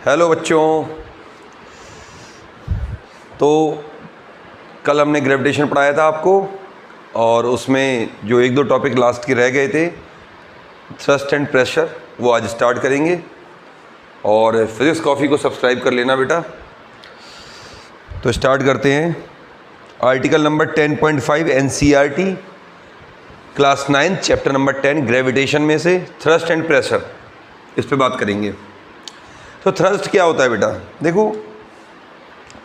Hello बच्चों। तो कल हमने ग्रेविटेशन पढ़ाया था आपको और उसमें जो एक दो टॉपिक लास्ट के रह गए थे, थ्रस्ट एंड प्रेशर, वो आज स्टार्ट करेंगे। और फिजिक्स कॉफ़ी को सब्सक्राइब कर लेना बेटा। तो स्टार्ट करते हैं। Article number 10.5 NCERT class 9 chapter number 10 gravitation में से थ्रस्ट एंड प्रेशर, इस पे बात करेंगे। तो थ्रस्ट क्या होता है बेटा? देखो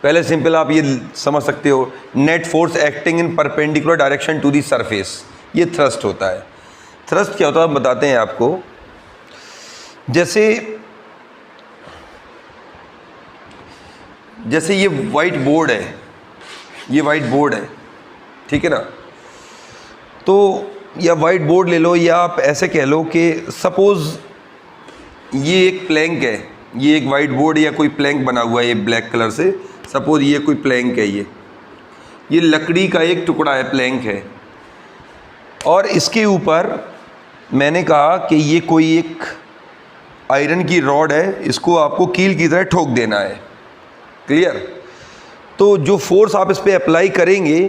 पहले सिंपल आप ये समझ सकते हो, net force acting in perpendicular direction to the surface, ये थ्रस्ट होता है। थ्रस्ट क्या होता है हम बताते हैं आपको। जैसे ये वाइट बोर्ड है, ये वाइट बोर्ड है, ठीक है ना। तो या वाइट बोर्ड ले लो, या आप ऐसे कह लो कि सपोज़ ये एक प्लैंक है, ये एक वाइट बोर्ड या कोई प्लैंक बना हुआ है ये ब्लैक कलर से। सपोज़ ये कोई प्लैंक है, ये लकड़ी का एक टुकड़ा है, प्लैंक है। और इसके ऊपर मैंने कहा कि ये कोई एक आयरन की रॉड है, इसको आपको कील की तरह ठोक देना है। क्लियर? तो जो फोर्स आप इस पर अप्लाई करेंगे,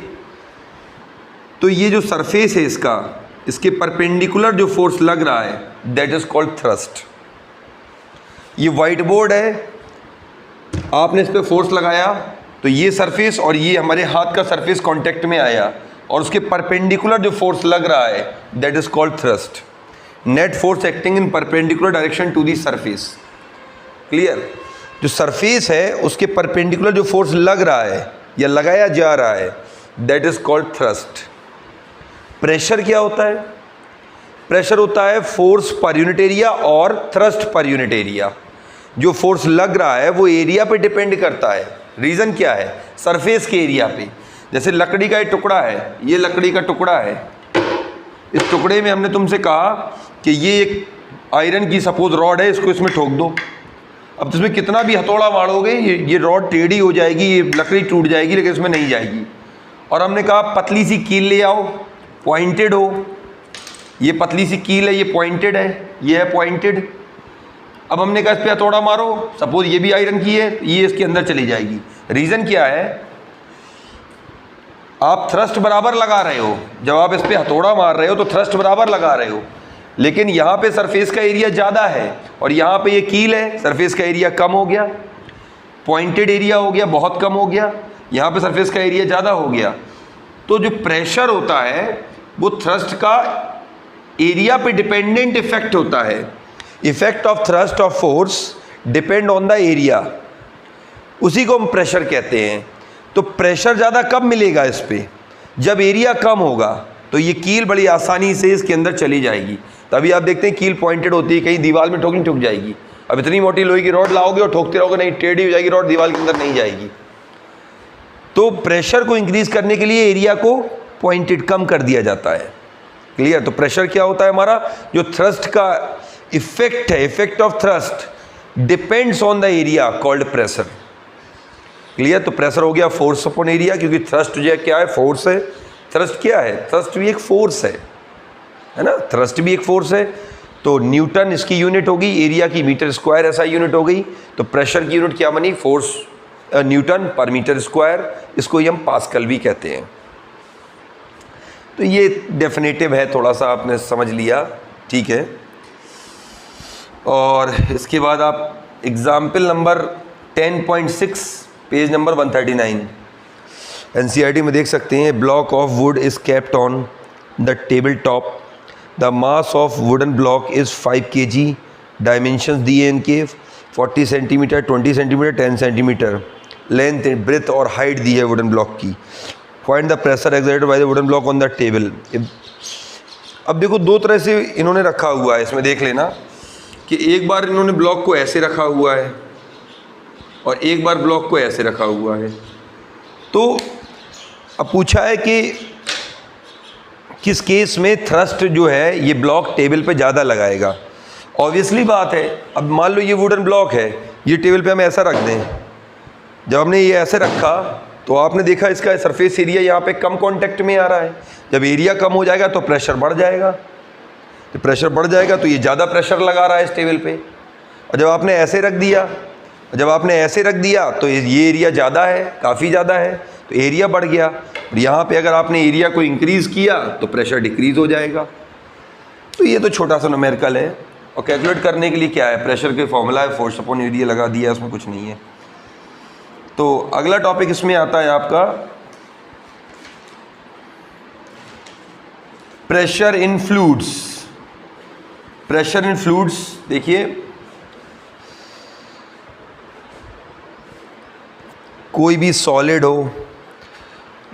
तो ये जो सरफेस है इसका, इसके परपेंडिकुलर जो फोर्स लग रहा है, दैट इज कॉल्ड थ्रस्ट। ये वाइट बोर्ड है, आपने इस पर फोर्स लगाया तो ये सरफेस और ये हमारे हाथ का सरफेस कांटेक्ट में आया, और उसके परपेंडिकुलर जो फोर्स लग रहा है, that is called thrust. Net force acting in perpendicular direction to the surface. Clear? जो सरफेस है उसके परपेंडिकुलर जो फोर्स लग रहा है या लगाया जा रहा है, that is called thrust. Pressure क्या होता है? प्रेशर होता है फोर्स पर यूनिट एरिया और थ्रस्ट पर यूनिट एरिया। जो फोर्स लग रहा है वो एरिया पे डिपेंड करता है। रीज़न क्या है? सरफेस के एरिया पे। जैसे लकड़ी का एक टुकड़ा है, ये लकड़ी का टुकड़ा है, इस टुकड़े में हमने तुमसे कहा कि ये एक आयरन की सपोज रॉड है, इसको इसमें ठोक दो। अब इसमें कितना भी हथौड़ा मारोगे ये रॉड टेढ़ी हो जाएगी, ये लकड़ी टूट जाएगी, लेकिन इसमें नहीं जाएगी। और हमने कहा पतली सी कील ले आओ, पॉइंटेड हो। ये पतली सी कील है, ये पॉइंटेड है, ये है पॉइंटेड। अब हमने कहा इस पर हथौड़ा मारो, सपोज ये भी आयरन की है, ये इसके अंदर चली जाएगी। रीज़न क्या है? आप थ्रस्ट बराबर लगा रहे हो, जब आप इस पर हथौड़ा मार रहे हो तो थ्रस्ट बराबर लगा रहे हो, लेकिन यहाँ पे सरफेस का एरिया ज़्यादा है और यहाँ पे ये कील है, सरफेस का एरिया कम हो गया, पॉइंटेड एरिया हो गया, बहुत कम हो गया, यहाँ पे सरफेस का एरिया ज़्यादा हो गया। तो जो प्रेशर होता है वो थ्रस्ट का एरिया पे डिपेंडेंट इफेक्ट होता है। Effect of thrust of force depend on the area, उसी को हम प्रेशर कहते हैं। तो प्रेशर ज़्यादा कब मिलेगा इस पे? जब एरिया कम होगा। तो ये कील बड़ी आसानी से इसके अंदर चली जाएगी। तभी आप देखते हैं कील पॉइंटेड होती है, कहीं दीवार में ठोकनी ठुक जाएगी। अब इतनी मोटी लोहे की रॉड लाओगे और ठोकते रहोगे, नहीं, टेढ़ी हो जाएगी रॉड, दीवार के अंदर नहीं जाएगी। तो प्रेशर को इंक्रीज करने के लिए एरिया को पॉइंटेड कम कर दिया जाता है। क्लियर? तो प्रेशर क्या होता है हमारा? जो थ्रस्ट का इफेक्ट है, effect of thrust depends on the area called pressure. Clear? तो प्रेशर हो गया फोर्स अपॉन एरिया, क्योंकि थ्रस्ट जो है क्या है? फोर्स है। थ्रस्ट क्या है? थ्रस्ट भी एक फोर्स है ना। थ्रस्ट भी एक फोर्स है। तो न्यूटन इसकी यूनिट होगी, एरिया की मीटर स्क्वायर ऐसा यूनिट हो गई। तो प्रेशर की यूनिट क्या बनी? फोर्स न्यूटन पर मीटर स्क्वायर। इसको ही हम पास्कल भी कहते हैं। तो ये डेफिनेटिव है, थोड़ा सा आपने समझ लिया, ठीक है। और इसके बाद आप example number 10.6 page number 139 NCERT में देख सकते हैं। Block of wood is kept on the table top. The mass of wooden block is 5 kg। Dimensions दिए इनके 40 centimetre, 20 centimetre, 10 centimetre. Length, breadth और हाइट दी है वुडन ब्लॉक की। Find the pressure exerted by the wooden block on the table. अब देखो दो तरह से इन्होंने रखा हुआ है, इसमें देख लेना कि एक बार इन्होंने ब्लॉक को ऐसे रखा हुआ है और एक बार ब्लॉक को ऐसे रखा हुआ है। तो अब पूछा है कि किस केस में थ्रस्ट जो है ये ब्लॉक टेबल पे ज़्यादा लगाएगा। ऑब्वियसली बात है, अब मान लो ये वुडन ब्लॉक है, ये टेबल पे हम ऐसा रख दें। जब हमने ये ऐसे रखा तो आपने देखा इसका सरफेस एरिया यहाँ पे कम कांटेक्ट में आ रहा है। जब एरिया कम हो जाएगा तो प्रेशर बढ़ जाएगा, तो प्रेशर बढ़ जाएगा तो ये ज़्यादा प्रेशर लगा रहा है इस टेबल पे। और जब आपने ऐसे रख दिया, जब आपने ऐसे रख दिया तो ये एरिया ज़्यादा है, काफ़ी ज़्यादा है, तो एरिया बढ़ गया। और यहाँ पे अगर आपने एरिया को इंक्रीज़ किया तो प्रेशर डिक्रीज़ हो जाएगा। तो ये तो छोटा सा न्यूमेरिकल है, और कैलकुलेट करने के लिए क्या है, प्रेशर के फॉर्मूला है, फोर्स अपॉन एरिया लगा दिया, उसमें कुछ नहीं है। तो अगला टॉपिक इसमें आता है आपका pressure in fluids. Pressure in fluids देखिए, कोई भी सॉलिड हो,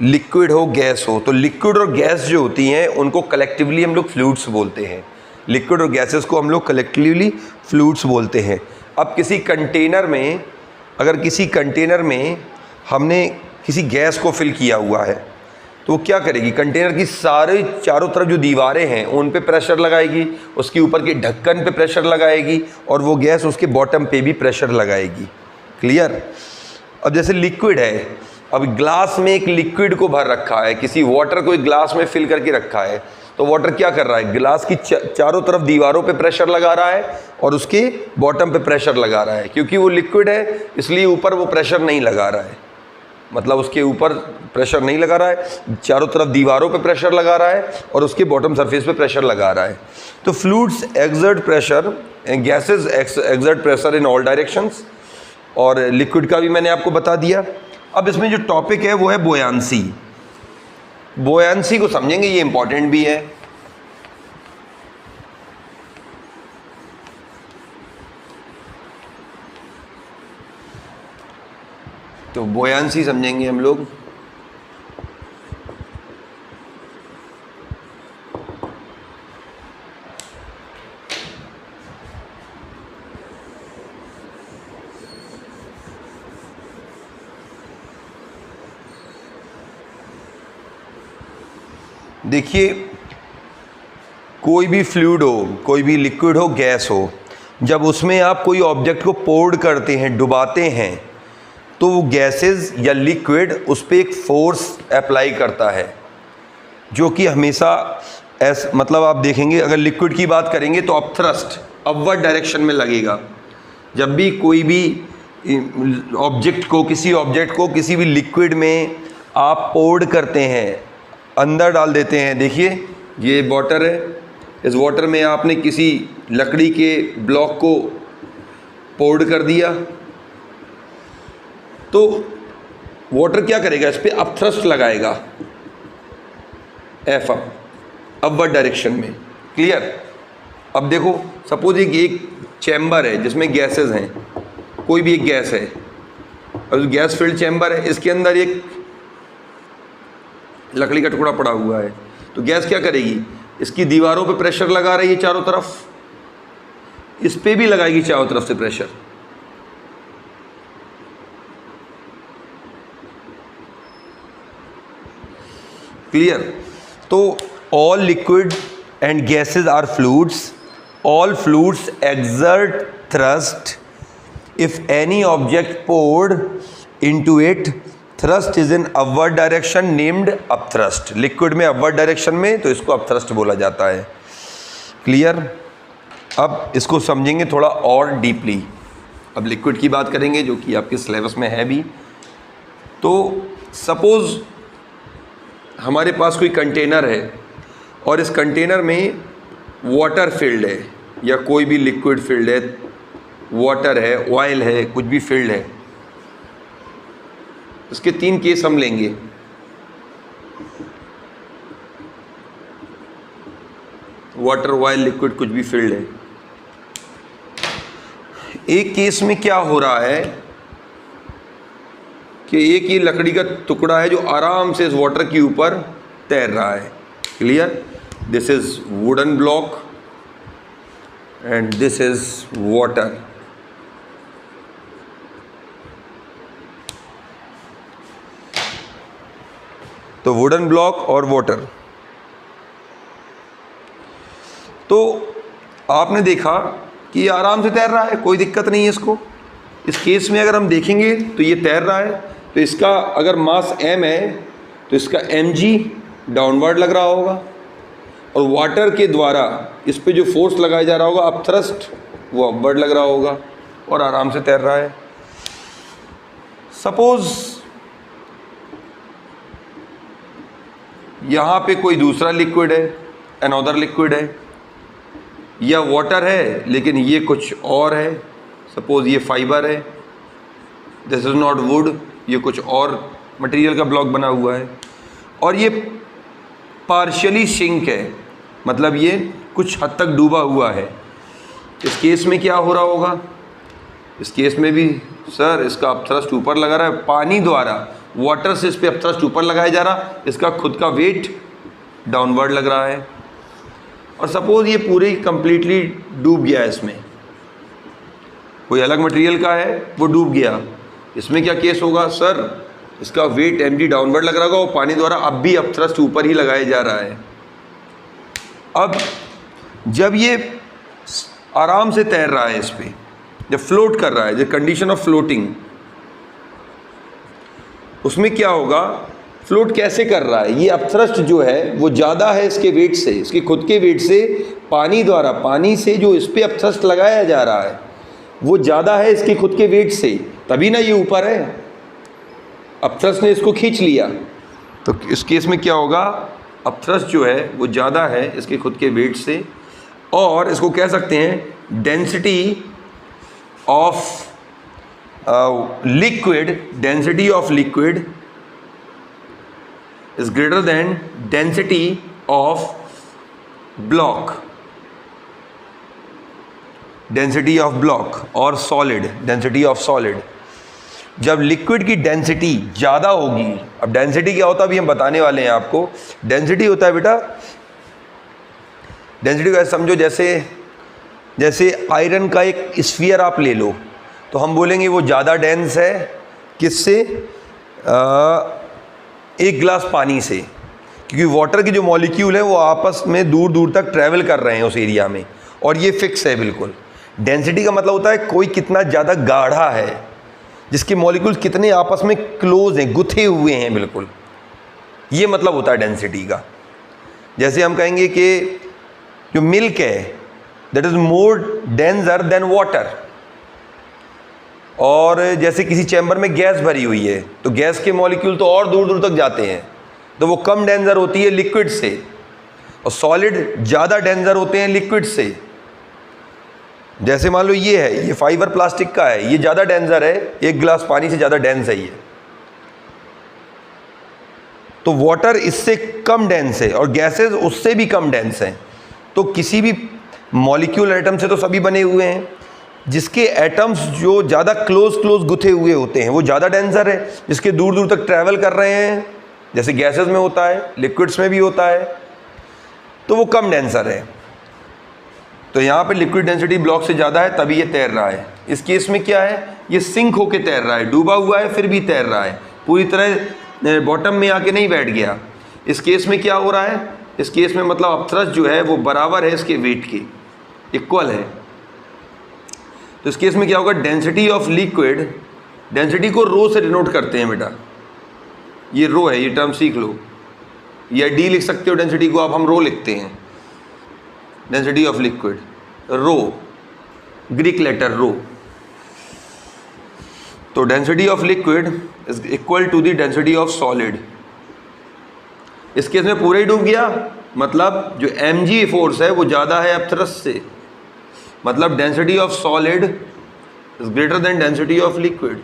लिक्विड हो, गैस हो, तो लिक्विड और गैस जो होती हैं उनको कलेक्टिवली हम लोग फ्लूइड्स बोलते हैं। लिक्विड और गैसेस को हम लोग कलेक्टिवली फ्लूइड्स बोलते हैं। अब किसी कंटेनर में, अगर किसी कंटेनर में हमने किसी गैस को फिल किया हुआ है तो वो क्या करेगी, कंटेनर की सारे चारों तरफ जो दीवारें हैं उन पे प्रेशर लगाएगी, उसके ऊपर के ढक्कन पे प्रेशर लगाएगी, और वो गैस उसके बॉटम पे भी प्रेशर लगाएगी। क्लियर। अब जैसे लिक्विड है, अब ग्लास में एक लिक्विड को भर रखा है, किसी वाटर को एक ग्लास में फिल करके रखा है, तो वाटर क्या कर रहा है, ग्लास की चारों तरफ दीवारों पे प्रेशर लगा रहा है और उसके बॉटम पे प्रेशर लगा रहा है। क्योंकि वो लिक्विड है इसलिए ऊपर वो प्रेशर नहीं लगा रहा है, मतलब उसके ऊपर प्रेशर नहीं लगा रहा है, चारों तरफ दीवारों पे प्रेशर लगा रहा है और उसके बॉटम सरफेस पे प्रेशर लगा रहा है। तो fluids exert pressure, gases exert pressure in all directions, और लिक्विड का भी मैंने आपको बता दिया। अब इसमें जो टॉपिक है वो है बोयांसी। बोयांसी को समझेंगे, ये इंपॉर्टेंट भी है। तो बोयांसी समझेंगे हम लोग। देखिए, कोई भी फ्लूइड हो, कोई भी लिक्विड हो, गैस हो, जब उसमें आप कोई ऑब्जेक्ट को पोर्ड करते हैं, डुबाते हैं, तो वो गैसेस या लिक्विड उस पर एक फोर्स अप्लाई करता है, जो कि हमेशा मतलब आप देखेंगे, अगर लिक्विड की बात करेंगे तो अपथ्रस्ट, अपवर्ड डायरेक्शन में लगेगा। जब भी कोई भी ऑब्जेक्ट को, किसी भी लिक्विड में आप पोर्ड करते हैं, अंदर डाल देते हैं। देखिए ये वाटर है, इस वाटर में आपने किसी लकड़ी के ब्लॉक को पोर्ड कर दिया, तो वाटर क्या करेगा, इस पर अपथ्रस्ट लगाएगा, एफ अपवर्ड डायरेक्शन में। क्लियर। अब देखो, सपोज एक चैम्बर है जिसमें गैसेस हैं, कोई भी एक गैस है, और गैस फिल्ड चैम्बर है, इसके अंदर एक लकड़ी का टुकड़ा पड़ा हुआ है, तो गैस क्या करेगी, इसकी दीवारों पे प्रेशर लगा रही है चारों तरफ, इस पे भी लगाएगी चारों तरफ से प्रेशर। क्लियर। तो all liquid and gases are fluids, all fluids exert thrust if any object poured into it, thrust is in upward direction named upthrust. Liquid में अपवर्ड डायरेक्शन में, तो इसको अपथ्रस्ट बोला जाता है। क्लियर। अब इसको समझेंगे थोड़ा और डीपली। अब लिक्विड की बात करेंगे जो कि आपके सिलेबस में है भी। तो सपोज हमारे पास कोई कंटेनर है और इस कंटेनर में वाटर फील्ड है या कोई भी लिक्विड फील्ड है, वाटर है, ऑयल है, कुछ भी फील्ड है। इसके 3 केस हम लेंगे। वाटर, ऑयल, लिक्विड, कुछ भी फील्ड है। एक केस में क्या हो रहा है कि एक ही लकड़ी का टुकड़ा है जो आराम से इस वाटर के ऊपर तैर रहा है। Clear. This is wooden block and this is water. तो वुडन ब्लॉक और वाटर। तो आपने देखा कि ये आराम से तैर रहा है, कोई दिक्कत नहीं है इसको। इस केस में अगर हम देखेंगे तो ये तैर रहा है, तो इसका अगर मास m है तो इसका mg डाउनवर्ड लग रहा होगा, और वाटर के द्वारा इस पे जो फोर्स लगाया जा रहा होगा अपथ्रस्ट, वो अपवर्ड लग रहा होगा और आराम से तैर रहा है। सपोज यहाँ पे कोई दूसरा लिक्विड है, अनदर लिक्विड है, या वाटर है लेकिन ये कुछ और है। सपोज ये फाइबर है, दिस इज़ नॉट वुड, ये कुछ और मटेरियल का ब्लॉक बना हुआ है, और ये पार्शियली सिंक है, मतलब ये कुछ हद तक डूबा हुआ है। इस केस में क्या हो रहा होगा? इस केस में भी सर इसका अपथ्रस्ट ऊपर लगा रहा है, पानी द्वारा, वाटर से इस पर अपथ्रस्ट ऊपर लगाया जा रहा, इसका खुद का वेट डाउनवर्ड लग रहा है। और सपोज ये पूरी कंप्लीटली डूब गया, इसमें कोई अलग मटेरियल का है वो डूब गया, इसमें क्या केस होगा? सर इसका वेट mg डाउनवर्ड लग रहा होगा, वो पानी द्वारा अब भी अपथ्रस्ट ऊपर ही लगाया जा रहा है। अब जब ये आराम से तैर रहा है, इस पर जब फ्लोट कर रहा है, जो कंडीशन ऑफ फ्लोटिंग, उसमें क्या होगा? फ्लोट कैसे कर रहा है? ये अपथ्रस्ट जो है वो ज़्यादा है इसके वेट से, इसके खुद के वेट से, पानी द्वारा, पानी से जो इस पर अपथ्रस्ट लगाया जा रहा है वो ज़्यादा है इसके खुद के वेट से, तभी ना ये ऊपर है। अपथ्रस्ट ने इसको खींच लिया, तो इस केस में क्या होगा? अपथ्रस्ट जो है वो ज़्यादा है इसके खुद के वेट से, और इसको कह सकते हैं density of liquid, density of liquid is greater than density of block, density of block और solid, density of solid। जब लिक्विड की डेंसिटी ज़्यादा होगी, अब डेंसिटी क्या होता है अभी हम बताने वाले हैं आपको। डेंसिटी होता है बेटा, डेंसिटी को समझो जैसे आयरन का एक स्फीयर आप ले लो, तो हम बोलेंगे वो ज़्यादा डेंस है किससे? एक गिलास पानी से, क्योंकि वाटर के जो मॉलिक्यूल हैं वो आपस में दूर दूर तक ट्रैवल कर रहे हैं उस एरिया में, और ये फिक्स है बिल्कुल। डेंसिटी का मतलब होता है कोई कितना ज़्यादा गाढ़ा है, जिसके मॉलिक्यूल्स कितने आपस में क्लोज हैं, गुथे हुए हैं बिल्कुल, ये मतलब होता है डेंसिटी का। जैसे हम कहेंगे कि जो मिल्क है that is more denser then water, और जैसे किसी चैम्बर में गैस भरी हुई है तो गैस के मॉलिक्यूल तो और दूर दूर तक जाते हैं, तो वो कम डेंसर होती है लिक्विड से, और सॉलिड ज़्यादा डेंसर होते हैं लिक्विड से। जैसे मान लो ये है, ये फाइबर प्लास्टिक का है, ये ज़्यादा डेंसर है, एक गिलास पानी से ज़्यादा डेंस है ये, तो वाटर इससे कम डेंस है और गैसेस उससे भी कम डेंस हैं। तो किसी भी मॉलिक्यूल एटम से तो सभी बने हुए हैं, जिसके एटम्स जो ज़्यादा क्लोज गुथे हुए होते हैं वो ज़्यादा डेंसर है, जिसके दूर दूर तक ट्रैवल कर रहे हैं, जैसे गैसेस में होता है, लिक्विड्स में भी होता है, तो वो कम डेंसर है। तो यहाँ पे लिक्विड डेंसिटी ब्लॉक से ज़्यादा है, तभी ये तैर रहा है। इस केस में क्या है? ये सिंक होके तैर रहा है, डूबा हुआ है फिर भी तैर रहा है, पूरी तरह बॉटम में आके नहीं बैठ गया। इस केस में क्या हो रहा है? इस केस में मतलब अपथ्रस्ट जो है वो बराबर है इसके वेट के, इक्वल है। तो इस केस में क्या होगा? डेंसिटी ऑफ लिक्विड, डेंसिटी को रो से डिनोट करते हैं बेटा, ये रो है, ये टर्म सीख लो, या डी लिख सकते हो डेंसिटी को आप, हम रो लिखते हैं। Density of liquid rho, Greek letter rho. तो density of liquid is equal to the density of solid. इस केस में पूरा ही डूब गया, मतलब जो mg फोर्स है वो ज़्यादा है अपथ्रस्ट से, मतलब density of solid is greater than density of liquid.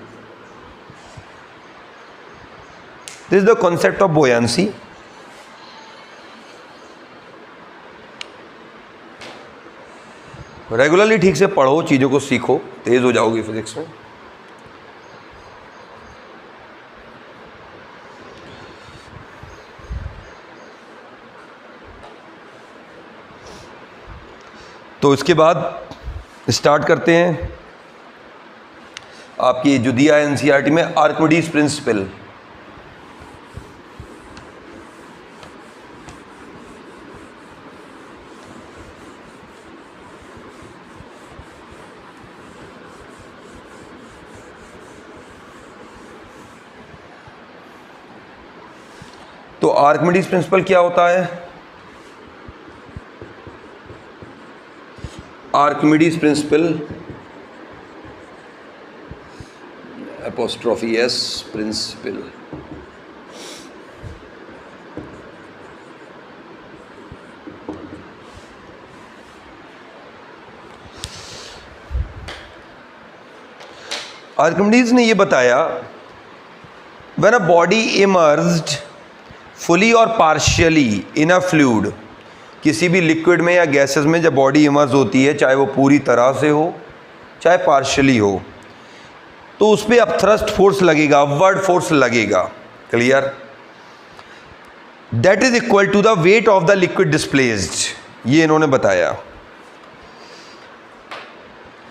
This is the concept of buoyancy. Regularly ठीक से पढ़ो, चीज़ों को सीखो, तेज हो जाओगे फिजिक्स में। तो इसके बाद स्टार्ट करते हैं आपकी जो दिया है एनसीईआरटी में, आर्किमिडीज प्रिंसिपल। तो आर्किमिडीज प्रिंसिपल क्या होता है? Archimedes principal apostrophe s principle. Archimedes ने ये बताया when a body emerged fully और partially in a fluid, किसी भी लिक्विड में या गैसेस में जब बॉडी इमर्ज होती है, चाहे वो पूरी तरह से हो चाहे पार्शियली हो, तो उस पर अपथ्रस्ट फोर्स लगेगा, अपवर्ड फोर्स लगेगा. Clear? That is equal to the weight of the liquid displaced. ये इन्होंने बताया.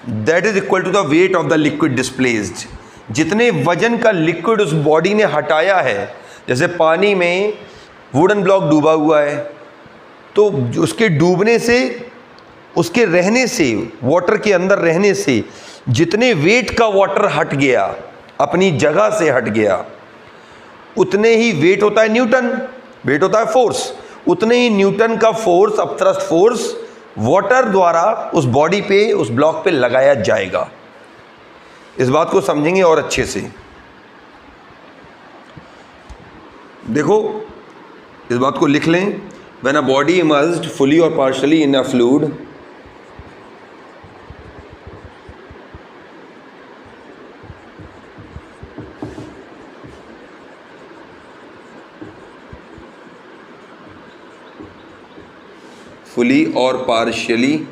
That is equal to the weight of the liquid displaced. जितने वजन का लिक्विड उस बॉडी ने हटाया है, जैसे पानी में वुडन ब्लॉक डूबा हुआ है, तो उसके डूबने से, उसके रहने से, वाटर के अंदर रहने से जितने वेट का वाटर हट गया, अपनी जगह से हट गया, उतने ही वेट होता है न्यूटन, वेट होता है फोर्स, उतने ही न्यूटन का फोर्स, अपथ्रस्ट फोर्स वाटर द्वारा उस बॉडी पे, उस ब्लॉक पे लगाया जाएगा. इस बात को समझेंगे और अच्छे से. देखो, इस बात को लिख लें. When a body emerged fully और partially in a fluid, fully और partially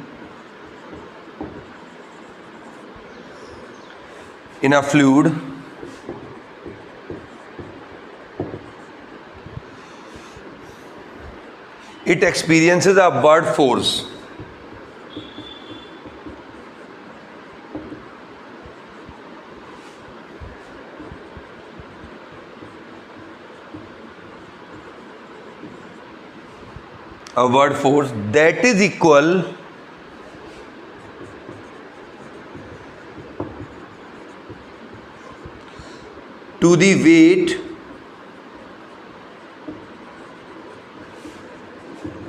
in a fluid, it experiences a upward force. Upward force that is equal to the weight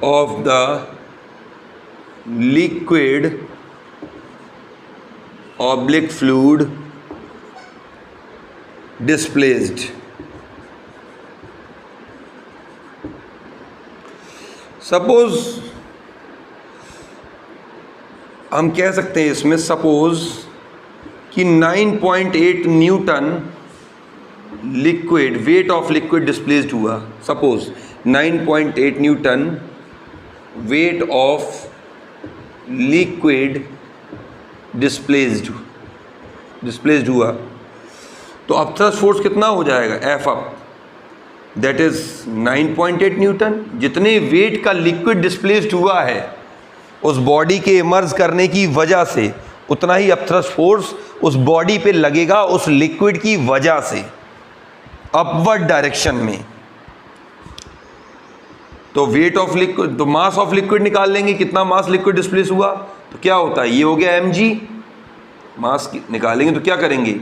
of the liquid oblique fluid displaced. Suppose हम कह सकते हैं इसमें, suppose कि 9.8 newton liquid, weight of liquid displaced हुआ. Suppose 9.8 newton weight of liquid displaced हुआ, तो upthrust force कितना हो जाएगा? F up, that is 9.8 newton. जितने वेट का लिक्विड डिस्प्लेस्ड हुआ है उस बॉडी के इमर्ज करने की वजह से, उतना ही अपथ्रस्ट फोर्स उस बॉडी पे लगेगा उस लिक्विड की वजह से, अपवर्ड डायरेक्शन में. तो वेट ऑफ लिक्विड, तो मास ऑफ लिक्विड निकाल लेंगे, कितना मास लिक्विड डिस्प्लेस हुआ, तो क्या होता है, ये हो गया mg. मास निकालेंगे तो क्या करेंगे,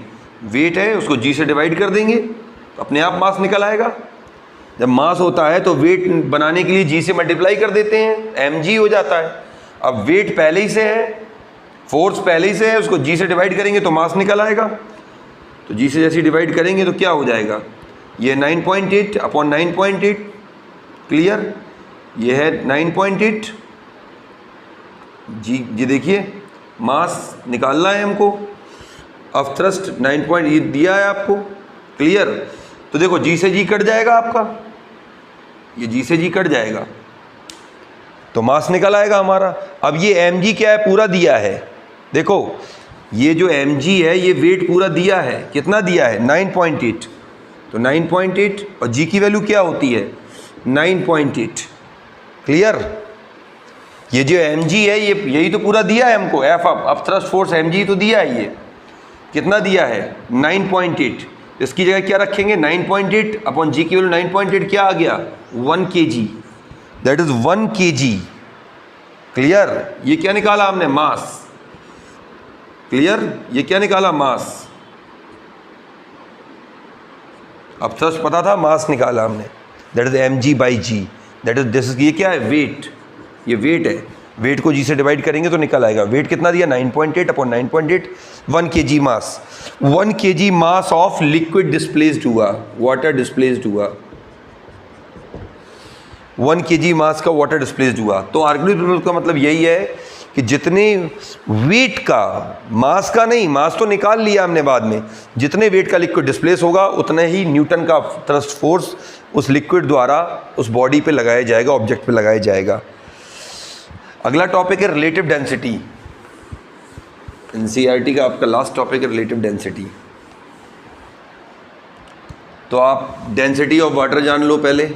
वेट है उसको g से डिवाइड कर देंगे, तो अपने आप मास निकल आएगा. जब मास होता है तो वेट बनाने के लिए g से मल्टीप्लाई कर देते हैं, mg हो जाता है. अब वेट पहले ही से है, फोर्स पहले ही से है, उसको g से डिवाइड करेंगे तो मास निकल आएगा. तो g से जैसे डिवाइड करेंगे तो क्या हो जाएगा, ये 9.8 अपॉन 9.8. क्लियर? ये है 9.8 जी. ये देखिए मास निकालना है हमको, अपथ्रस्ट 9 ये दिया है आपको. क्लियर? तो देखो जी से जी कट जाएगा आपका, ये जी से जी कट जाएगा तो मास निकल आएगा हमारा. अब ये mg क्या है, पूरा दिया है. देखो ये जो mg है ये वेट पूरा दिया है, कितना दिया है 9.8. तो 9.8 और g की वैल्यू क्या होती है 9.8. क्लियर? ये जो mg है ये यही तो पूरा दिया है हमको, एफ अपथ्रस्ट फोर्स mg तो दिया है. ये कितना दिया है 9.8. इसकी जगह क्या रखेंगे 9.8 अपॉन जी की वैल्यू 9.8 क्या आ गया 1 kg, that is 1 kg. Clear? ये क्या निकाला हमने, मास. क्लियर? ये क्या निकाला, मास. अपथ्रस्ट पता था, मास निकाला हमने, that is mg by g, that is this. ये क्या है, वेट. ये वेट है. वेट को जी से डिवाइड करेंगे तो निकल आएगा। वेट कितना दिया 9.8 upon 9.8 1 kg mass. 1 kg mass of liquid displaced हुआ, वाटर डिस्प्लेस्ड हुआ, 1 kg मास का वाटर डिस्प्लेस्ड हुआ। तो आर्गुमेंट प्रिंसिपल का मतलब यही है कि जितने वेट का, मास का नहीं, मास तो निकाल लिया हमने बाद में, जितने वेट का लिक्विड डिस्प्लेस होगा उतने ही न्यूटन का थ्रस्ट फोर्स उस लिक्विड द्वारा उस बॉडी पे लगाया जाएगा, ऑब्जेक्ट पे लगाया जाएगा। अगला टॉपिक है रिलेटिव डेंसिटी। एनसीईआरटी का आपका लास्ट टॉपिक है रिलेटिव डेंसिटी। तो आप डेंसिटी ऑफ वाटर जान लो पहले।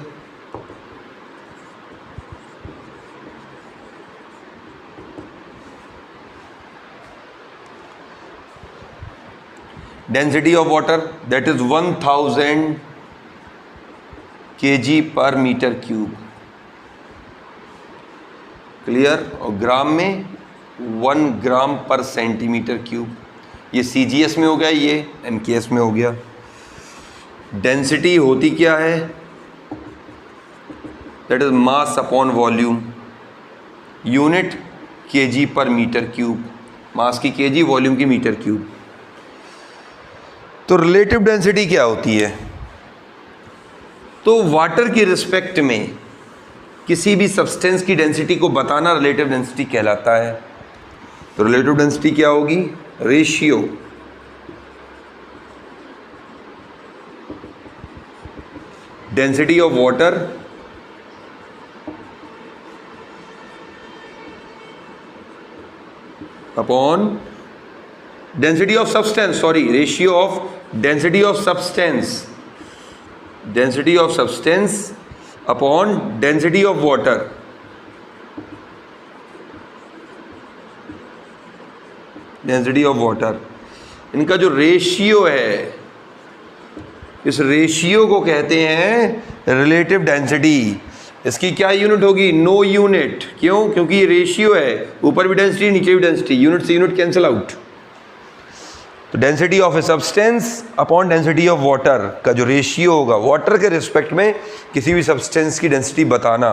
Density of water that is 1000 kg पर मीटर क्यूब, क्लियर। और ग्राम में 1 ग्राम पर सेंटीमीटर क्यूब। ये CGS में हो गया, ये MKS में हो गया। डेंसिटी होती क्या है, that is mass upon volume, unit kg पर मीटर क्यूब, मास की kg, वॉल्यूम की मीटर क्यूब। तो रिलेटिव डेंसिटी क्या होती है, तो वाटर की रिस्पेक्ट में किसी भी सब्सटेंस की डेंसिटी को बताना रिलेटिव डेंसिटी कहलाता है। तो रिलेटिव डेंसिटी क्या होगी, ratio density of water upon density of substance, sorry, ratio of density of substance, density of substance upon density of water. Density of water, इनका जो रेशियो है, इस रेशियो को कहते हैं रिलेटिव डेंसिटी। इसकी क्या यूनिट होगी, नो यूनिट। क्यों, क्योंकि ये रेशियो है, ऊपर भी डेंसिटी नीचे भी डेंसिटी, यूनिट से यूनिट कैंसिल आउट। तो density of a substance upon density of water का जो रेशियो होगा, वाटर के रिस्पेक्ट में किसी भी सब्सटेंस की डेंसिटी बताना,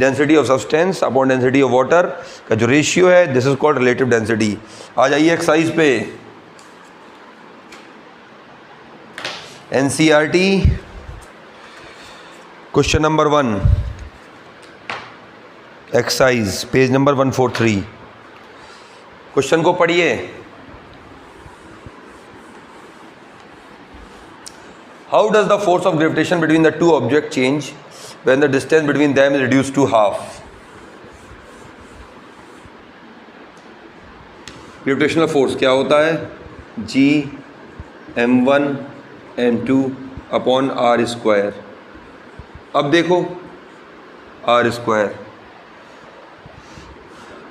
density of substance upon density of water का जो रेशियो है, this is called relative density. आ जाइए एक्सरसाइज पे। NCERT question number 1, exercise page number 143। Question को पढ़िए। How does the force of gravitation between the two objects change when the distance between them is reduced to half? Gravitational force क्या होता है, G m1 m2 upon r square. अब देखो r square,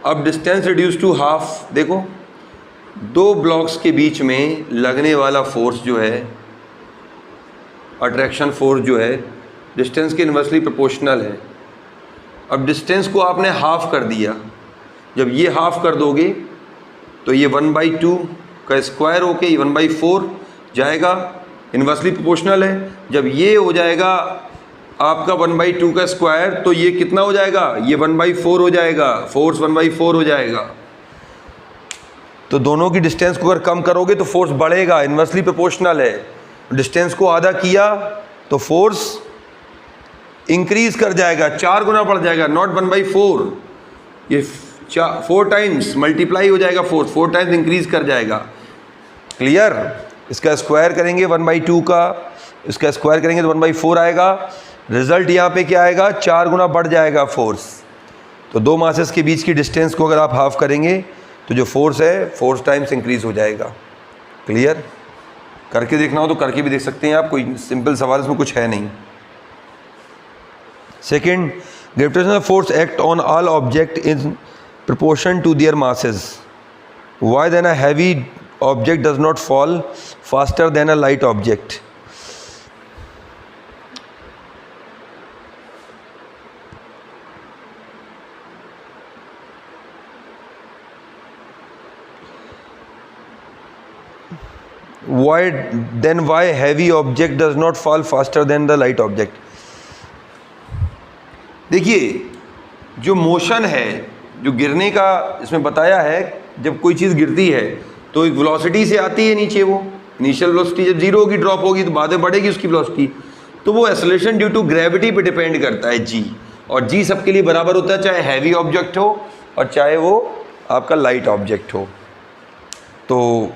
अब distance reduce to half. देखो दो blocks के बीच में लगने वाला फोर्स जो है, अट्रैक्शन फोर्स जो है, डिस्टेंस के इन्वर्सली प्रोपोर्शनल है। अब डिस्टेंस को आपने हाफ कर दिया, जब ये हाफ कर दोगे तो ये 1/2 का स्क्वायर होके ये 1/4 जाएगा, इन्वर्सली प्रोपोर्शनल है। जब ये हो जाएगा आपका 1/2 का स्क्वायर तो ये कितना हो जाएगा, ये 1/4 हो जाएगा, फोर्स 1/4 हो जाएगा। तो दोनों की डिस्टेंस को अगर कम करोगे तो फोर्स बढ़ेगा, इन्वर्सली प्रोपोर्शनल है। डिस्टेंस को आधा किया तो फोर्स इंक्रीज कर जाएगा, 4 गुना बढ़ जाएगा, नॉट 1/4, ये 4 टाइम्स मल्टीप्लाई हो जाएगा, फोर्स 4 टाइम्स इंक्रीज कर जाएगा। क्लियर। इसका स्क्वायर करेंगे 1/2 का, इसका स्क्वायर करेंगे तो 1/4 आएगा। रिजल्ट यहाँ पे क्या आएगा, 4 गुना बढ़ जाएगा फोर्स। तो दो मासेस के बीच की डिस्टेंस को अगर आप हाफ करेंगे तो जो फोर्स है 4 टाइम्स इंक्रीज हो जाएगा। क्लियर। करके देखना हो तो करके भी देख सकते हैं आप, कोई सिंपल सवाल इसमें कुछ है नहीं। Second, gravitational force act on all object in proportion to their masses. Why then a heavy object does not fall faster than a light object? Why heavy object does not fall faster than the light object? देखिए जो motion है जो गिरने का इसमें बताया है, जब कोई चीज़ गिरती है तो एक वेलोसिटी से आती है नीचे, वो इनिशियल वेलोसिटी जब जीरो होगी, ड्रॉप होगी, तो बाद में बढ़ेगी उसकी वेलोसिटी। तो वो एक्सेलरेशन ड्यू टू ग्रेविटी पे डिपेंड करता है जी, और जी सबके लिए बराबर होता है, चाहे हैवी ऑब्जेक्ट हो और चाहे वो आपका लाइट ऑब्जेक्ट हो। तो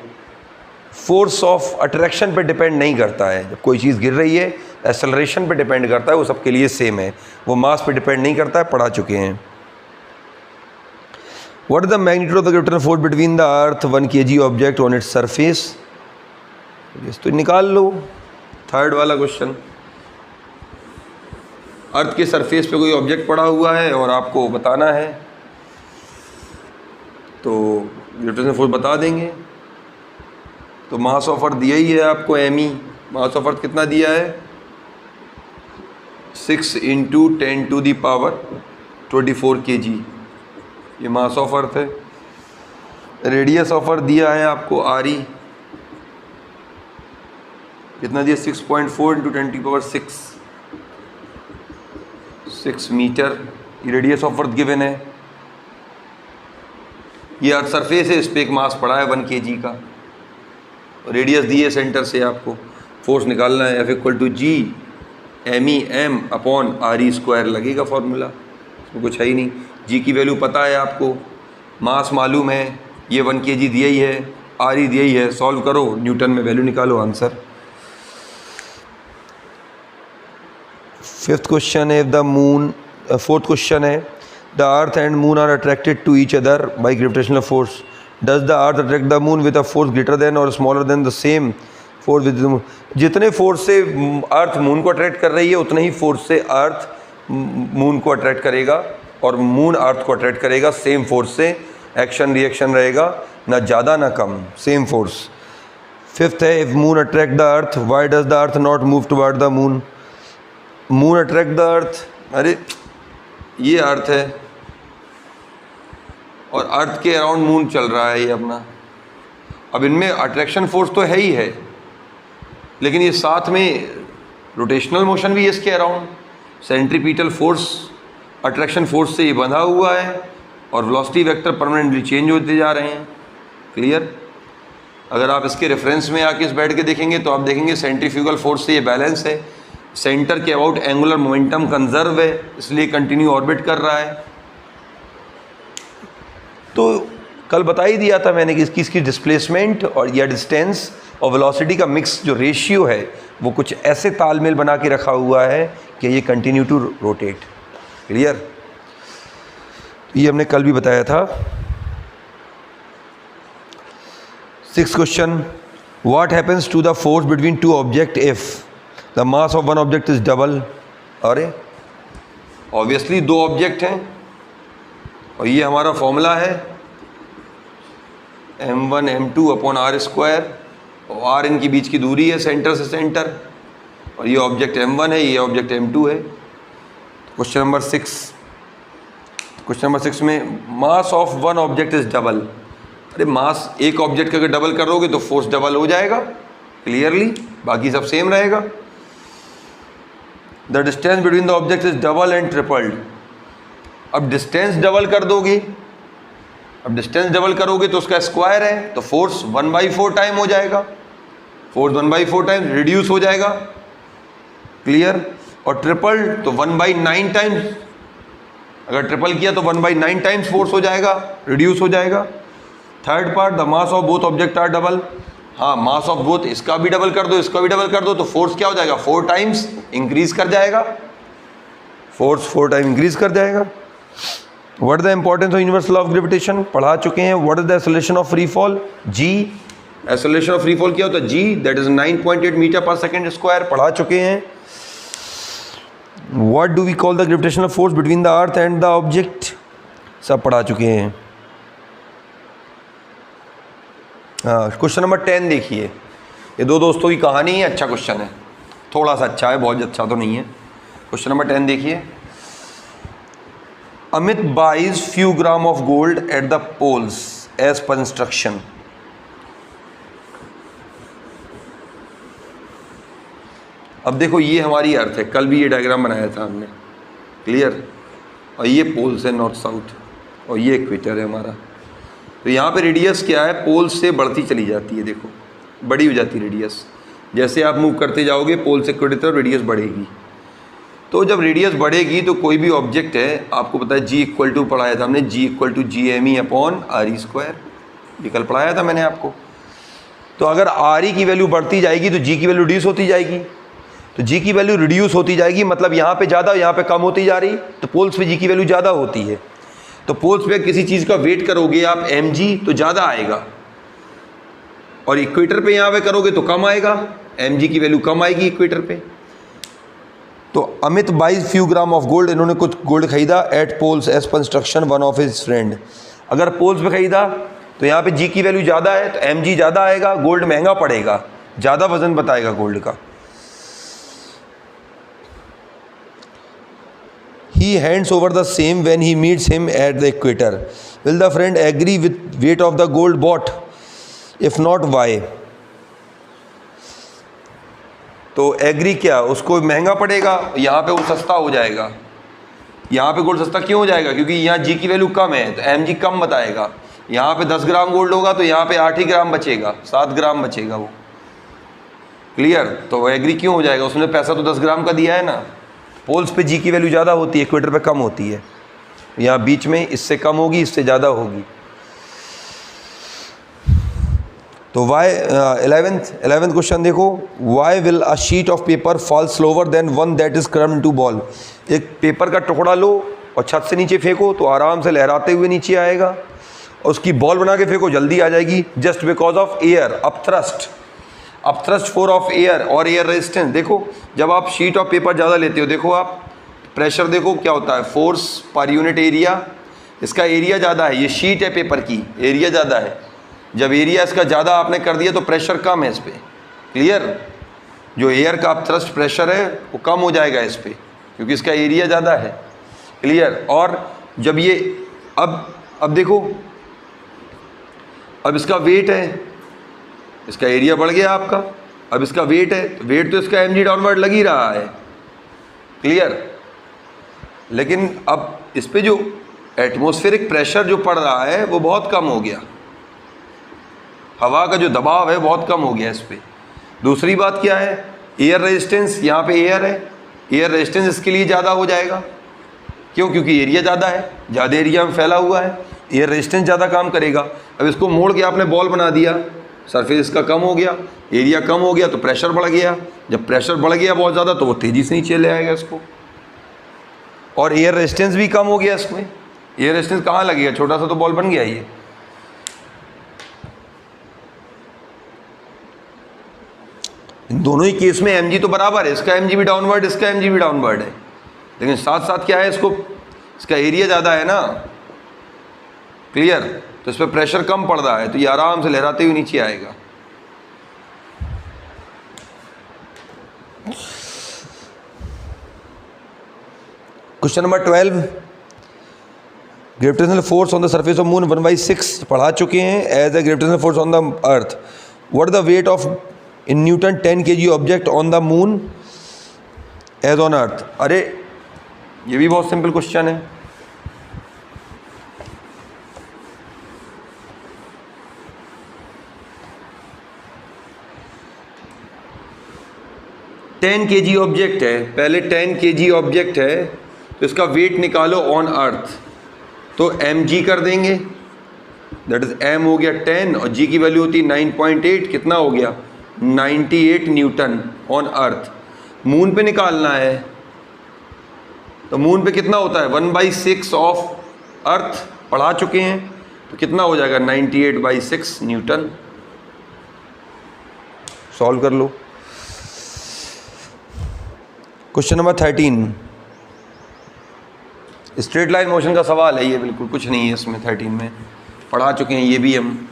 फोर्स ऑफ अट्रैक्शन पे डिपेंड नहीं करता है, जब कोई चीज़ गिर रही है एक्सेलरेशन पे डिपेंड करता है, वो सबके लिए सेम है, वो मास पे डिपेंड नहीं करता है, पढ़ा चुके हैं। What is the magnitude of the gravitational force between the earth 1 kg object on its surface? तो निकाल लो, थर्ड वाला क्वेश्चन। अर्थ के सरफेस पे कोई ऑब्जेक्ट पड़ा हुआ है और आपको बताना है, तो ग्रेविटेशनल फोर्स बता देंगे। तो मास ऑफ अर्थ दिया ही है आपको, M E mass of earth कितना दिया है, 6 × 10⁻24 kg, ये मास ऑफ अर्थ है। रेडियस ऑफ अर्थ दिया है आपको आर ई, कितना दिया, 6.4 × 10⁶ मीटर, ये रेडियस ऑफ अर्थ गिवन है। ये अर्थ सरफेस है, इस पर एक मास पड़ा है 1 kg का, रेडियस दी है सेंटर से, आपको फोर्स निकालना है, F = G MEM/RE² लगेगा फॉर्मूला, इसमें कुछ है ही नहीं। जी की वैल्यू पता है आपको, मास मालूम है, ये 1 kg दिया ही है, RE दिया ही है, सॉल्व करो, न्यूटन में वैल्यू निकालो, आंसर। फिफ्थ क्वेश्चन है द मून, फोर्थ क्वेश्चन है the earth and moon are attracted to each other by gravitational force, does the earth attract the moon with a force greater than और smaller than the same force with the moon. जितने force से earth moon को attract कर रही है, उतने ही force से earth moon को अट्रैक्ट करेगा और मून अर्थ को अट्रैक्ट करेगा, सेम फोर्स से। एक्शन रिएक्शन रहेगा, ना ज़्यादा ना कम, सेम फोर्स। फिफ्थ है if moon attract the earth why does the earth not move toward the moon. Moon attract the earth, अरे ये अर्थ है और अर्थ के अराउंड मून चल रहा है ये अपना। अब इनमें अट्रैक्शन फोर्स तो है ही है, लेकिन ये साथ में रोटेशनल मोशन भी है इसके around. Centripetal force attraction force से ये बंधा हुआ है और वेलोसिटी वेक्टर परमानेंटली चेंज होते जा रहे हैं। क्लियर? अगर आप इसके रेफरेंस में आके इस बैठ के देखेंगे तो आप देखेंगे सेंट्रीफ्यूगल फोर्स से ये बैलेंस है, सेंटर के अबाउट एंगुलर मोमेंटम कंजर्व है, इसलिए कंटिन्यू ऑर्बिट कर रहा है। तो कल बता ही दिया था मैंने कि इसकी डिस्प्लेसमेंट और या डिस्टेंस और वेलोसिटी का मिक्स जो रेशियो है वो कुछ ऐसे तालमेल बना के रखा हुआ है कि ये कंटिन्यू टू रोटेट। क्लियर? ये हमने कल भी बताया था। Sixth question, what happens to the force between two object if the mass of one object is double. अरे ऑब्वियसली दो ऑब्जेक्ट हैं और ये हमारा फॉर्मूला है m1 m2/r², और r इनके बीच की दूरी है सेंटर से सेंटर, और ये ऑब्जेक्ट m1 है, ये ऑब्जेक्ट m2 है। क्वेश्चन नंबर 6, क्वेश्चन नंबर 6 में मास of one object is double. अरे मास एक ऑब्जेक्ट का अगर डबल करोगे तो फोर्स डबल हो जाएगा क्लियरली, बाकी सब सेम रहेगा। The distance between the object is double and tripled. अब डिस्टेंस डबल कर दोगे, अब डिस्टेंस डबल करोगे तो उसका स्क्वायर है, तो फोर्स 1/4 टाइम हो जाएगा, फोर्स 1/4 टाइम रिड्यूस हो जाएगा। क्लियर? और ट्रिपल तो 1/9 टाइम्स, अगर ट्रिपल किया तो 1/9 टाइम्स फोर्स हो जाएगा, रिड्यूस हो जाएगा। Third part, the mass of both object are double. हाँ, मास ऑफ बोथ, इसका भी डबल कर दो, इसका भी डबल कर दो, तो फोर्स क्या हो जाएगा, 4 टाइम्स इंक्रीज कर जाएगा, फोर्स 4 टाइम इंक्रीज कर जाएगा। What the importance of universal of gravitation पढ़ा चुके हैं। What is the acceleration of free fall, g. Acceleration of free fall क्या होता है, जी, दैट इज 9.8 मीटर/सेकंड² पढ़ा चुके हैं। What do we call the gravitational force between the earth and the object, सब पढ़ा चुके हैं। हाँ, क्वेश्चन नंबर 10 देखिए, ये दो दोस्तों की कहानी है, अच्छा क्वेश्चन है, थोड़ा सा अच्छा है, बहुत अच्छा तो नहीं है। क्वेश्चन नंबर 10 देखिए, Amit buys few gram of gold at the poles as per instruction. अब देखो ये हमारी अर्थ है, कल भी ये डायग्राम बनाया था हमने। क्लियर? और ये पोल्स है नॉर्थ साउथ, और ये इक्वेटर है हमारा। तो यहाँ पे रेडियस क्या है, पोल्स से बढ़ती चली जाती है, देखो बड़ी हो जाती है रेडियस। जैसे आप मूव करते जाओगे पोल से इक्वेटर तरफ रेडियस बढ़ेगी। तो जब रेडियस बढ़ेगी तो कोई भी ऑब्जेक्ट है, आपको पता है जी इक्वल टू पढ़ाया था हमने, g equal to G M E upon R E square, ये कल पढ़ाया था मैंने आपको। तो अगर आर ई की वैल्यू बढ़ती जाएगी तो जी की वैल्यू रिड्यूस होती जाएगी। तो जी की वैल्यू रिड्यूस होती जाएगी, मतलब यहाँ पे ज़्यादा यहाँ पे कम होती जा रही, तो पोल्स पे जी की वैल्यू ज़्यादा होती है। तो पोल्स पे किसी चीज़ का वेट करोगे आप एम जी तो ज़्यादा आएगा, और इक्वेटर पे यहाँ पे करोगे तो कम आएगा, एम जी की वैल्यू कम आएगी इक्वेटर पे। तो Amit buys few gram of gold, इन्होंने कुछ गोल्ड खरीदा at poles as per instruction one of his friend. अगर पोल्स पे खरीदा तो यहाँ पे जी की वैल्यू ज़्यादा है तो एम जी ज़्यादा आएगा, गोल्ड महंगा पड़ेगा, ज़्यादा वजन बताएगा गोल्ड का। He hands over the same when he meets him at the equator. Will the friend agree with weight of the gold bought? If not, why? तो एग्री क्या, उसको महंगा पड़ेगा, यहाँ पे वो सस्ता हो जाएगा। यहाँ पे गोल्ड सस्ता क्यों हो जाएगा, क्योंकि यहाँ जी की वैल्यू कम है तो एम जी कम बताएगा। यहाँ पे 10 ग्राम गोल्ड होगा तो यहाँ पे 8 ही ग्राम बचेगा, 7 ग्राम बचेगा वो। क्लियर? तो वो एग्री क्यों हो जाएगा, उसने पैसा तो 10 ग्राम का दिया है ना। पोल्स पे जी की वैल्यू ज़्यादा होती है, इक्वेटर पे कम होती है। यहाँ बीच में इससे कम होगी, इससे ज़्यादा होगी। तो वाई 11th क्वेश्चन देखो, why will a sheet of paper fall slower than one that is crumpled into ball. एक पेपर का टुकड़ा लो और छत से नीचे फेंको तो आराम से लहराते हुए नीचे आएगा, और उसकी बॉल बना के फेंको जल्दी आ जाएगी, just because of air upthrust four of air और एयर रेजिस्टेंस। देखो जब आप शीट ऑफ पेपर ज़्यादा लेते हो, देखो आप प्रेशर देखो क्या होता है, फोर्स पर यूनिट एरिया, इसका एरिया ज़्यादा है, ये शीट है पेपर की, एरिया ज़्यादा है। जब एरिया इसका ज़्यादा आपने कर दिया तो प्रेशर कम है इस पर। क्लियर? जो एयर का अपथ्रस्ट प्रेशर है वो कम हो जाएगा इस पर, क्योंकि इसका एरिया ज़्यादा है। क्लियर? और जब ये अब देखो, अब इसका वेट है, इसका एरिया बढ़ गया आपका, अब इसका वेट है, वेट तो इसका एम जी डाउनवर्ड लग ही रहा है। क्लियर? लेकिन अब इस पे जो एटमॉस्फेरिक प्रेशर जो पड़ रहा है वो बहुत कम हो गया, हवा का जो दबाव है बहुत कम हो गया इस पे। दूसरी बात क्या है, एयर रेजिस्टेंस, यहाँ पे एयर है, एयर रेजिस्टेंस इसके लिए ज़्यादा हो जाएगा। क्यों? क्योंकि एरिया ज़्यादा है, ज़्यादा एरिया में फैला हुआ है, एयर रेजिस्टेंस ज़्यादा काम करेगा। अब इसको मोड़ के आपने बॉल बना दिया, सरफेस इसका कम हो गया, एरिया कम हो गया तो प्रेशर बढ़ गया। जब प्रेशर बढ़ गया बहुत ज़्यादा तो वो तेज़ी से नीचे ले आएगा इसको, और एयर रेजिस्टेंस भी कम हो गया इसमें। एयर रेजिस्टेंस कहाँ लगेगा, छोटा सा तो बॉल बन गया ये। इन दोनों ही केस में एम जी तो बराबर है, इसका एम जी भी डाउनवर्ड, इसका एम जी भी डाउनवर्ड है, लेकिन साथ साथ क्या है, इसका एरिया ज़्यादा है ना। क्लियर? तो इस पर प्रेशर कम पड़ रहा है तो ये आराम से लहराते हुए नीचे आएगा। Question number 12, gravitational force on the surface of moon 1/6 पढ़ा चुके हैं as a gravitational force on the earth. What the weight of in newton 10 kg object on the moon as on earth. अरे ये भी बहुत सिंपल क्वेश्चन है। Ten kg object है, पहले 10 kg ऑब्जेक्ट है तो इसका वेट निकालो ऑन अर्थ, तो mg कर देंगे, दैट इज m हो गया 10 और g की वैल्यू होती है 9.8, कितना हो गया 98 न्यूटन ऑन अर्थ। मून पे निकालना है तो मून पे कितना होता है 1/6 ऑफ अर्थ, पढ़ा चुके हैं, तो कितना हो जाएगा 98/6 न्यूटन। सॉल्व कर लो। Question number 13, straight line motion का सवाल है ये, बिल्कुल कुछ नहीं है इसमें, 13 में पढ़ा चुके हैं ये भी हम।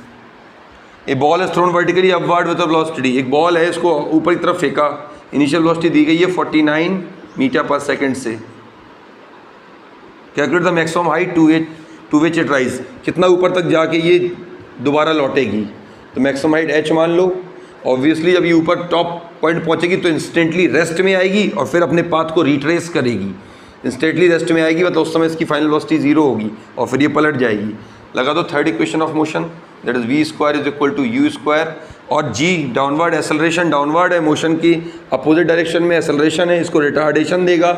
A ball is thrown vertically upward with velocity, एक बॉल है इसको ऊपर की तरफ फेंका, इनिशियल वेलोसिटी दी गई है 49 मीटर पर सेकंड से। Calculate the maximum height to which it rise, कितना ऊपर तक जाके ये दोबारा लौटेगी, तो मैक्सिमम हाइट h मान लो। ऑब्वियसली जब ये ऊपर टॉप पॉइंट पहुंचेगी तो इंस्टेंटली रेस्ट में आएगी और फिर अपने पाथ को रिट्रेस करेगी, इंस्टेंटली रेस्ट में आएगी मतलब उस समय इसकी फाइनल वेलोसिटी जीरो होगी और फिर ये पलट जाएगी। लगा दो third equation of motion, that is v square is equal to u square, और जी डाउनवर्ड एक्सेलरेशन, डाउनवर्ड है, मोशन की अपोजिट डायरेक्शन में एक्सेलरेशन है, इसको रिटार्डेशन देगा,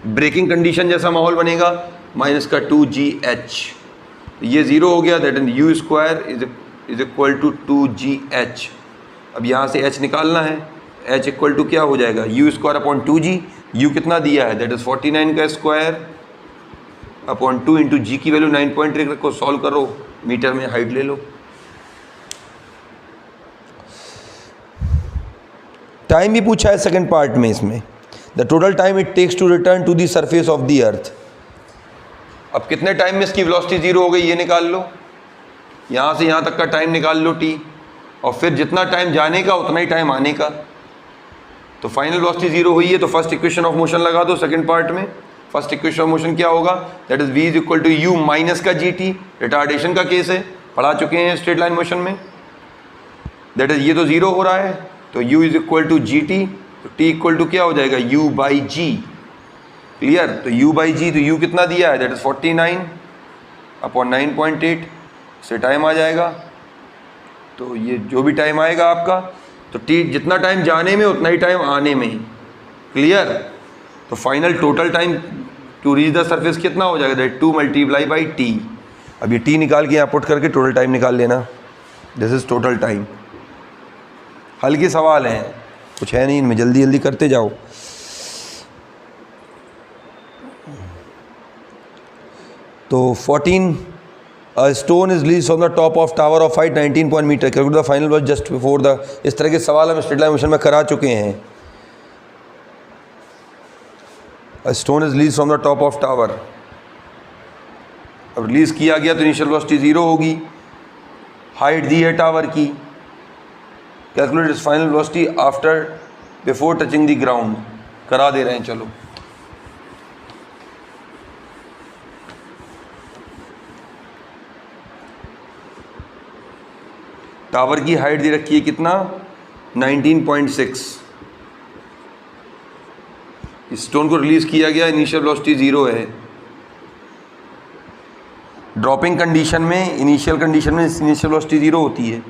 ब्रेकिंग कंडीशन जैसा माहौल बनेगा, माइनस का 2gh, ये ज़ीरो हो गया, that is u square is equal to 2gh। अब यहाँ से h निकालना है, h इक्वल टू क्या हो जाएगा, you square upon 2g, you कितना दिया है दैट इज़ 49 का स्क्वायर अपॉन 2 इंटू जी की वैल्यू 9.3 रखो, सॉल्व करो, मीटर में हाइट ले लो। टाइम भी पूछा है सेकंड पार्ट में इसमें, the total time it takes to return to the surface of the earth. अब कितने टाइम में इसकी वेलोसिटी जीरो हो गई ये निकाल लो, यहाँ से यहाँ तक का टाइम निकाल लो t, और फिर जितना टाइम जाने का उतना ही टाइम आने का, तो फाइनल वेलोसिटी जीरो हुई है तो फर्स्ट इक्वेशन ऑफ मोशन लगा दो सेकंड पार्ट में। फर्स्ट इक्वेशन ऑफ मोशन क्या होगा, that is v is equal to u minus का gt, रिटार्डेशन का केस है, पढ़ा चुके हैं स्ट्रेट लाइन मोशन में, दैट इज ये तो जीरो हो रहा है तो u is equal to g t, तो t इक्वल टू क्या हो जाएगा u बाई जी, क्लियर। तो u बाई जी, तो u कितना दिया है दैट इज 49 अपॉन 9.8 से टाइम आ जाएगा, तो ये जो भी टाइम आएगा आपका, तो t जितना टाइम जाने में उतना ही टाइम आने में, क्लियर। तो final total time to reach the surface कितना हो जाएगा दैट 2 मल्टीप्लाई बाई t। अब ये t निकाल के यहाँ पुट करके टोटल टाइम निकाल लेना, दिस इज टोटल टाइम। हल्के सवाल हैं, कुछ है नहीं इनमें, जल्दी जल्दी करते जाओ। तो 14 A stone is released from the top of tower of height 19 point meter. Calculate the final was just before the, इस तरह के सवाल हम स्ट्रेट लाइन मोशन में करा चुके हैं। A stone is released from the top of tower, अब रिलीज किया गया तो इनिशियल वेलोसिटी जीरो होगी, हाइट दी है टावर की, calculate is final velocity after before touching the ground, करा दे रहे हैं चलो। टावर की हाइट दे रखी है कितना 19.6, स्टोन को रिलीज किया गया, इनिशियल वेलोसिटी जीरो है, ड्रॉपिंग कंडीशन में, इनिशियल कंडीशन में इनिशियल वेलोसिटी जीरो होती है,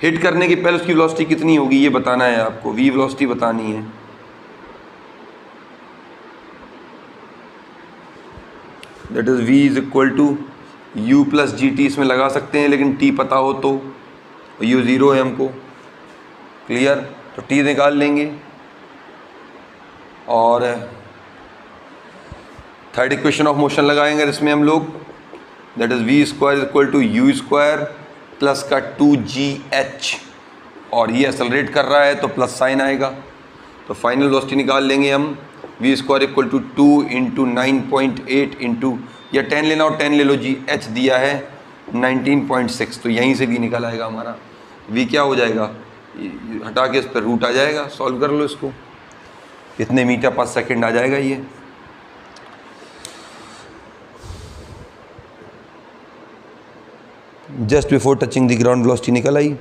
हिट करने के पहले उसकी वेलोसिटी कितनी होगी ये बताना है आपको, v वेलोसिटी बतानी है। That is v is equal to u plus g t, इसमें लगा सकते हैं लेकिन t पता हो तो, u ज़ीरो है हमको, क्लियर। तो t निकाल लेंगे, और थर्ड इक्वेशन ऑफ मोशन लगाएंगे इसमें हम लोग, that is v square equal to u square plus का 2gh, और ये एक्सेलरेट कर रहा है तो प्लस साइन आएगा, तो फाइनल वेलोसिटी निकाल लेंगे हम, v square equal to 2 into 9.8 into, या 10 लेना और 10 ले लो, जी h दिया है 19.6, तो यहीं से भी निकल आएगा हमारा v क्या हो जाएगा, हटा के इस पर रूट आ जाएगा, सॉल्व कर लो इसको, कितने मीटर पर सेकंड आ जाएगा ये। Just before touching the ground velocity निकल आई,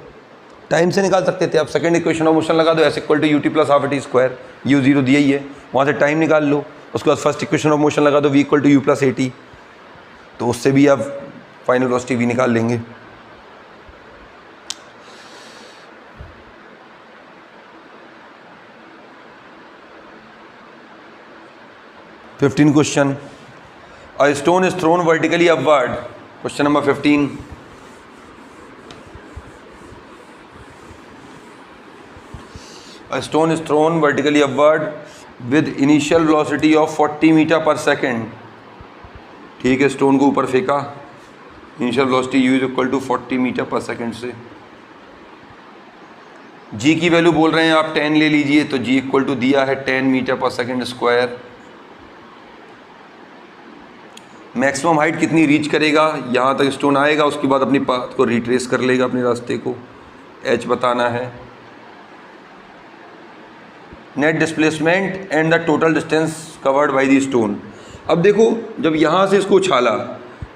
टाइम से निकाल सकते थे आप, सेकंड इक्वेशन ऑफ मोशन लगा दो, s equal to u t plus half t square, u zero दिया ही है, वहाँ से टाइम निकाल लो, उसके बाद फर्स्ट इक्वेशन ऑफ मोशन लगा दो, v equal to u plus a t, तो उससे भी आप फाइनल वेलोसिटी भी निकाल लेंगे। Fifteen question, a stone is thrown vertically upward, question number 15। A stone is thrown vertically upward with initial velocity of 40 metre per second, ठीक है, stone को ऊपर फेंका, initial velocity u is equal to 40 metre per second से, g की value बोल रहे हैं आप 10 ले लीजिए, तो g इक्वल टू दिया है 10 metre per second square. Maximum height कितनी रीच करेगा, यहाँ तक स्टोन आएगा, उसके बाद अपनी पाथ को रिट्रेस कर लेगा अपने रास्ते को, h बताना है, net displacement and the total distance covered by the stone. अब देखो जब यहाँ से इसको उछाला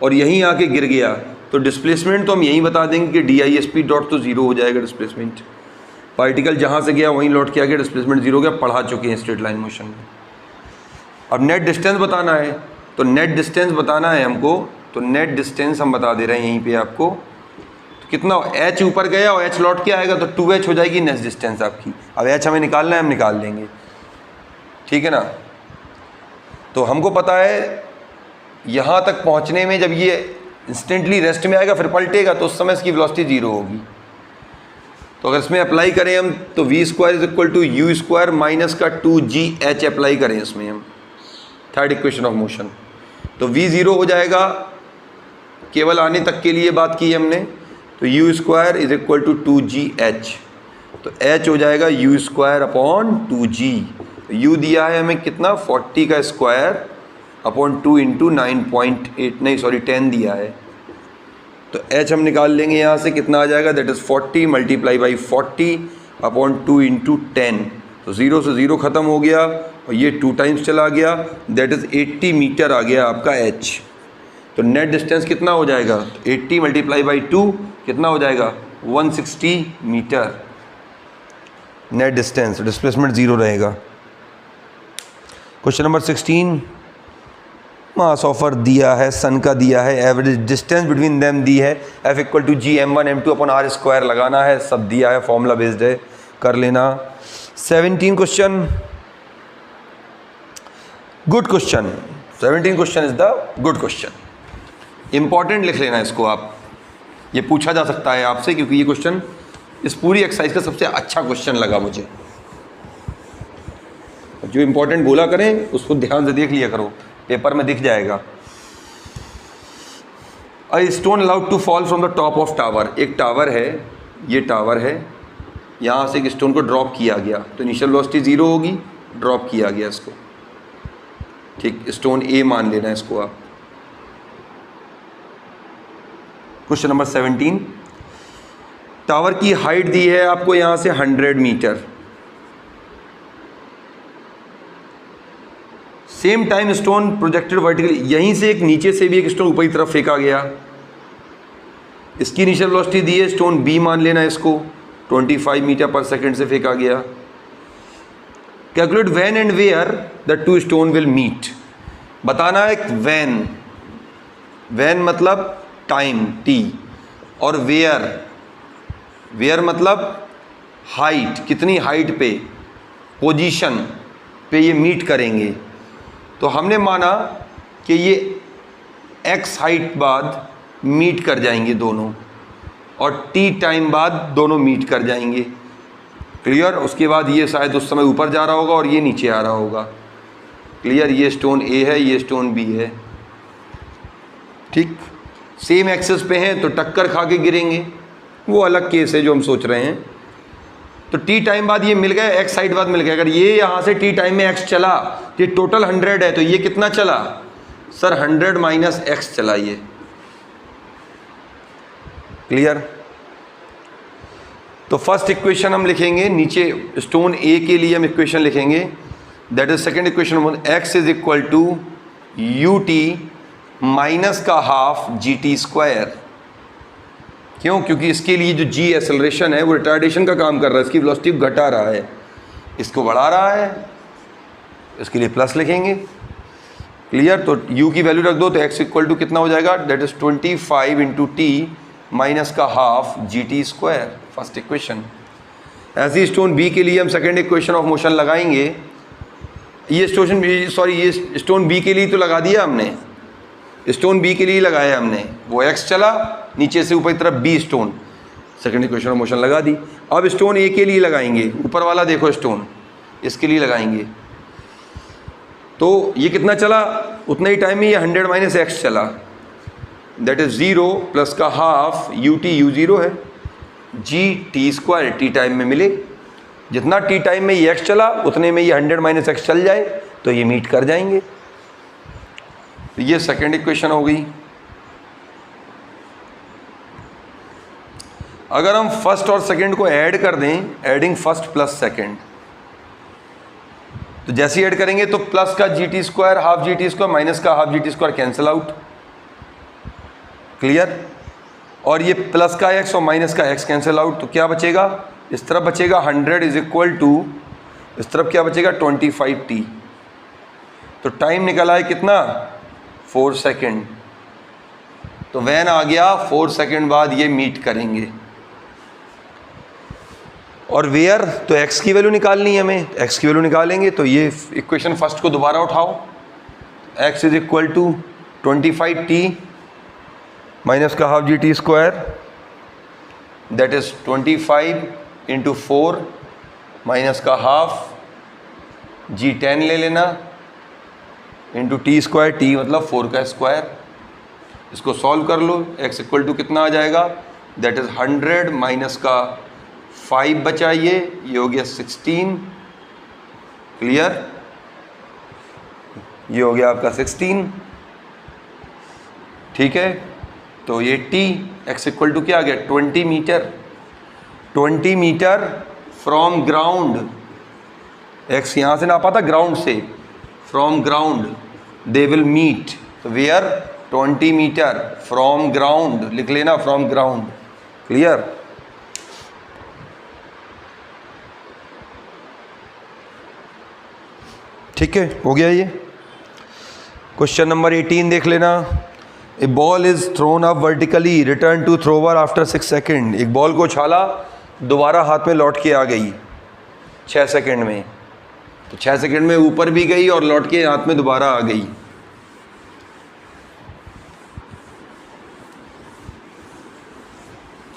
और यहीं आके गिर गया तो डिस्प्लेसमेंट तो हम यहीं बता देंगे कि DISP डॉट तो ज़ीरो हो जाएगा, डिस्प्लेसमेंट पार्टिकल जहाँ से गया वहीं लौट के आ गया, डिस्प्लेसमेंट जीरो हो गया, पढ़ा चुके हैं स्ट्रेट लाइन मोशन में। अब नेट डिस्टेंस बताना है, तो नेट डिस्टेंस बताना है हमको, तो नेट डिस्टेंस हम बता दे रहे हैं यहीं पे आपको। तो कितना h ऊपर गया और h लौट के आएगा, तो 2h हो जाएगी नेट डिस्टेंस आपकी। अब h हमें निकालना है, हम निकाल लेंगे, ठीक है ना। तो हमको पता है यहाँ तक पहुँचने में जब ये इंस्टेंटली रेस्ट में आएगा फिर पलटेगा, तो उस समय इसकी वेलोसिटी 0 होगी। तो अगर इसमें अप्लाई करें हम, तो v square is equal to u square minus का 2gh अप्लाई करें इसमें हम, थर्ड इक्वेशन ऑफ मोशन, तो v 0 हो जाएगा। केवल आने तक के लिए बात की हमने, तो u square is equal to 2gh, तो h हो जाएगा you square upon 2g। u दिया है हमें कितना, 40 का स्क्वायर अपॉन 2 इंटू 9.8 नहीं सॉरी 10 दिया है। तो h हम निकाल लेंगे यहाँ से, कितना आ जाएगा, that is 40 multiply by 40 upon 2 into 10, तो 0 से 0 ख़त्म हो गया और ये 2 टाइम्स चला गया, दैट इज़ 80 मीटर आ गया आपका h। तो नेट डिस्टेंस कितना हो जाएगा, 80 मल्टीप्लाई बाई 2 कितना हो जाएगा, 160 मीटर नेट डिस्टेंस, डिस्प्लेसमेंट 0 रहेगा। क्वेश्चन नंबर 16, मास ऑफर दिया है, सन का दिया है, एवरेज डिस्टेंस बिटवीन देम दी है, F equal to g m1 m2 upon r square लगाना है, सब दिया है, फॉर्मूला बेस्ड है, कर लेना। 17 question, good question, 17 question is the good question, important लिख लेना इसको आप, ये पूछा जा सकता है आपसे, क्योंकि ये क्वेश्चन इस पूरी एक्सरसाइज का सबसे अच्छा क्वेश्चन लगा मुझे। जो इंपॉर्टेंट बोला करें उसको ध्यान से देख लिया करो, पेपर में दिख जाएगा। A stone allowed to fall from the top of tower, एक टावर है, ये टावर है, यहाँ से एक स्टोन को ड्रॉप किया गया, तो इनिशियल वेलोसिटी 0 होगी, ड्रॉप किया गया इसको, ठीक, स्टोन ए मान लेना इसको आप। क्वेश्चन नंबर 17, टावर की हाइट दी है आपको यहाँ से 100 metre, same time stone projected vertically, यहीं से एक नीचे से भी एक स्टोन ऊपर की तरफ फेंका गया, इसकी इनिशियल वेलोसिटी दी है, स्टोन बी मान लेना इसको, 25 मीटर पर सेकंड से फेंका गया। Calculate when and where the two stone will meet, बताना है व्हेन, व्हेन मतलब टाइम t, और वेयर, वेयर मतलब हाइट, कितनी हाइट पे, पोजीशन पे ये मीट करेंगे। तो हमने माना कि ये x हाइट बाद मीट कर जाएंगे दोनों, और t टाइम बाद दोनों मीट कर जाएंगे, क्लियर। उसके बाद ये शायद उस समय ऊपर जा रहा होगा और ये नीचे आ रहा होगा, क्लियर। ये स्टोन A है, ये स्टोन B है, ठीक, सेम एक्सेस पे हैं तो टक्कर खा के गिरेंगे, वो अलग केस है जो हम सोच रहे हैं। तो t टाइम बाद ये मिल गया, x साइड बाद मिल गया। अगर ये यहाँ से t टाइम में x चला, ये टोटल 100 है, तो ये कितना चला सर, 100 माइनस x चला, ये क्लियर। तो फर्स्ट इक्वेशन हम लिखेंगे नीचे, स्टोन A के लिए हम इक्वेशन लिखेंगे, that is second equation, x is equal to ut minus का हाफ gt स्क्वायर। क्यों, क्योंकि इसके लिए जो g एक्सेलरेशन है वो रिटार्डेशन का काम कर रहा है, इसकी वेलोसिटी घटा रहा है, इसको बढ़ा रहा है, इसके लिए प्लस लिखेंगे, क्लियर। तो u की वैल्यू रख दो, तो x इक्वल टू कितना हो जाएगा, that is 25 into t minus का half gt square, first equation. ऐसी स्टोन B के लिए हम सेकेंड इक्वेशन ऑफ मोशन लगाएंगे, ये स्टोन B के लिए तो लगा दिया हमने, स्टोन B के लिए लगाया हमने, वो x चला, नीचे से ऊपर की तरफ B stone, second equation of motion लगा दी। अब स्टोन A के लिए लगाएंगे, ऊपर वाला देखो स्टोन, इसके लिए लगाएंगे, तो ये कितना चला, उतना ही टाइम में ये 100 माइनस x चला, दैट इज 0 प्लस का हाफ ut, u 0 है, g t square t time में मिले, जितना t टाइम में ये x चला उतने में ये 100 माइनस x चल जाए, तो ये मीट कर जाएंगे। तो ये सेकेंड इक्वेशन हो गई। अगर हम फर्स्ट और सेकेंड को ऐड कर दें, एडिंग फर्स्ट प्लस सेकेंड, तो जैसे ही ऐड करेंगे तो प्लस का gt square half gt square minus का half gt square cancel out, clear. और ये प्लस का x और माइनस का x कैंसिल आउट, तो क्या बचेगा, इस तरफ बचेगा 100 इज इक्वल टू, इस तरफ क्या बचेगा 25t, तो टाइम निकला है कितना 4 सेकेंड। तो वैन आ गया 4 सेकेंड बाद ये मीट करेंगे। और वेयर, तो x की वैल्यू निकालनी है हमें, x की वैल्यू निकालेंगे तो ये इक्वेशन फर्स्ट को दोबारा उठाओ, x is equal to 25t minus का half GT square, that is 25 into 4 minus का हाफ G10 ले लेना इंटू टी स्क्वायर, टी मतलब 4 का स्क्वायर। इसको सॉल्व कर लो, x इक्वल टू कितना आ जाएगा, दैट इज 100 माइनस का 5 बचाइए, ये हो गया 16। क्लियर, ये हो गया आपका 16। ठीक है, तो ये t x इक्वल टू क्या आ गया 20 metre. 20 metre from ground, x यहाँ से नापा था ग्राउंड से, from ground they will meet, तो वेयर 20 मीटर फ्रॉम ग्राउंड लिख लेना, फ्रॉम ग्राउंड। क्लियर, ठीक है, हो गया ये। क्वेश्चन नंबर 18 देख लेना। A ball is thrown up vertically, return to thrower after 6 second. एक बॉल को उछाला, दोबारा हाथ में लौट के आ गई 6 सेकेंड में, तो 6 सेकेंड में ऊपर भी गई और लौट के हाथ में दोबारा आ गई।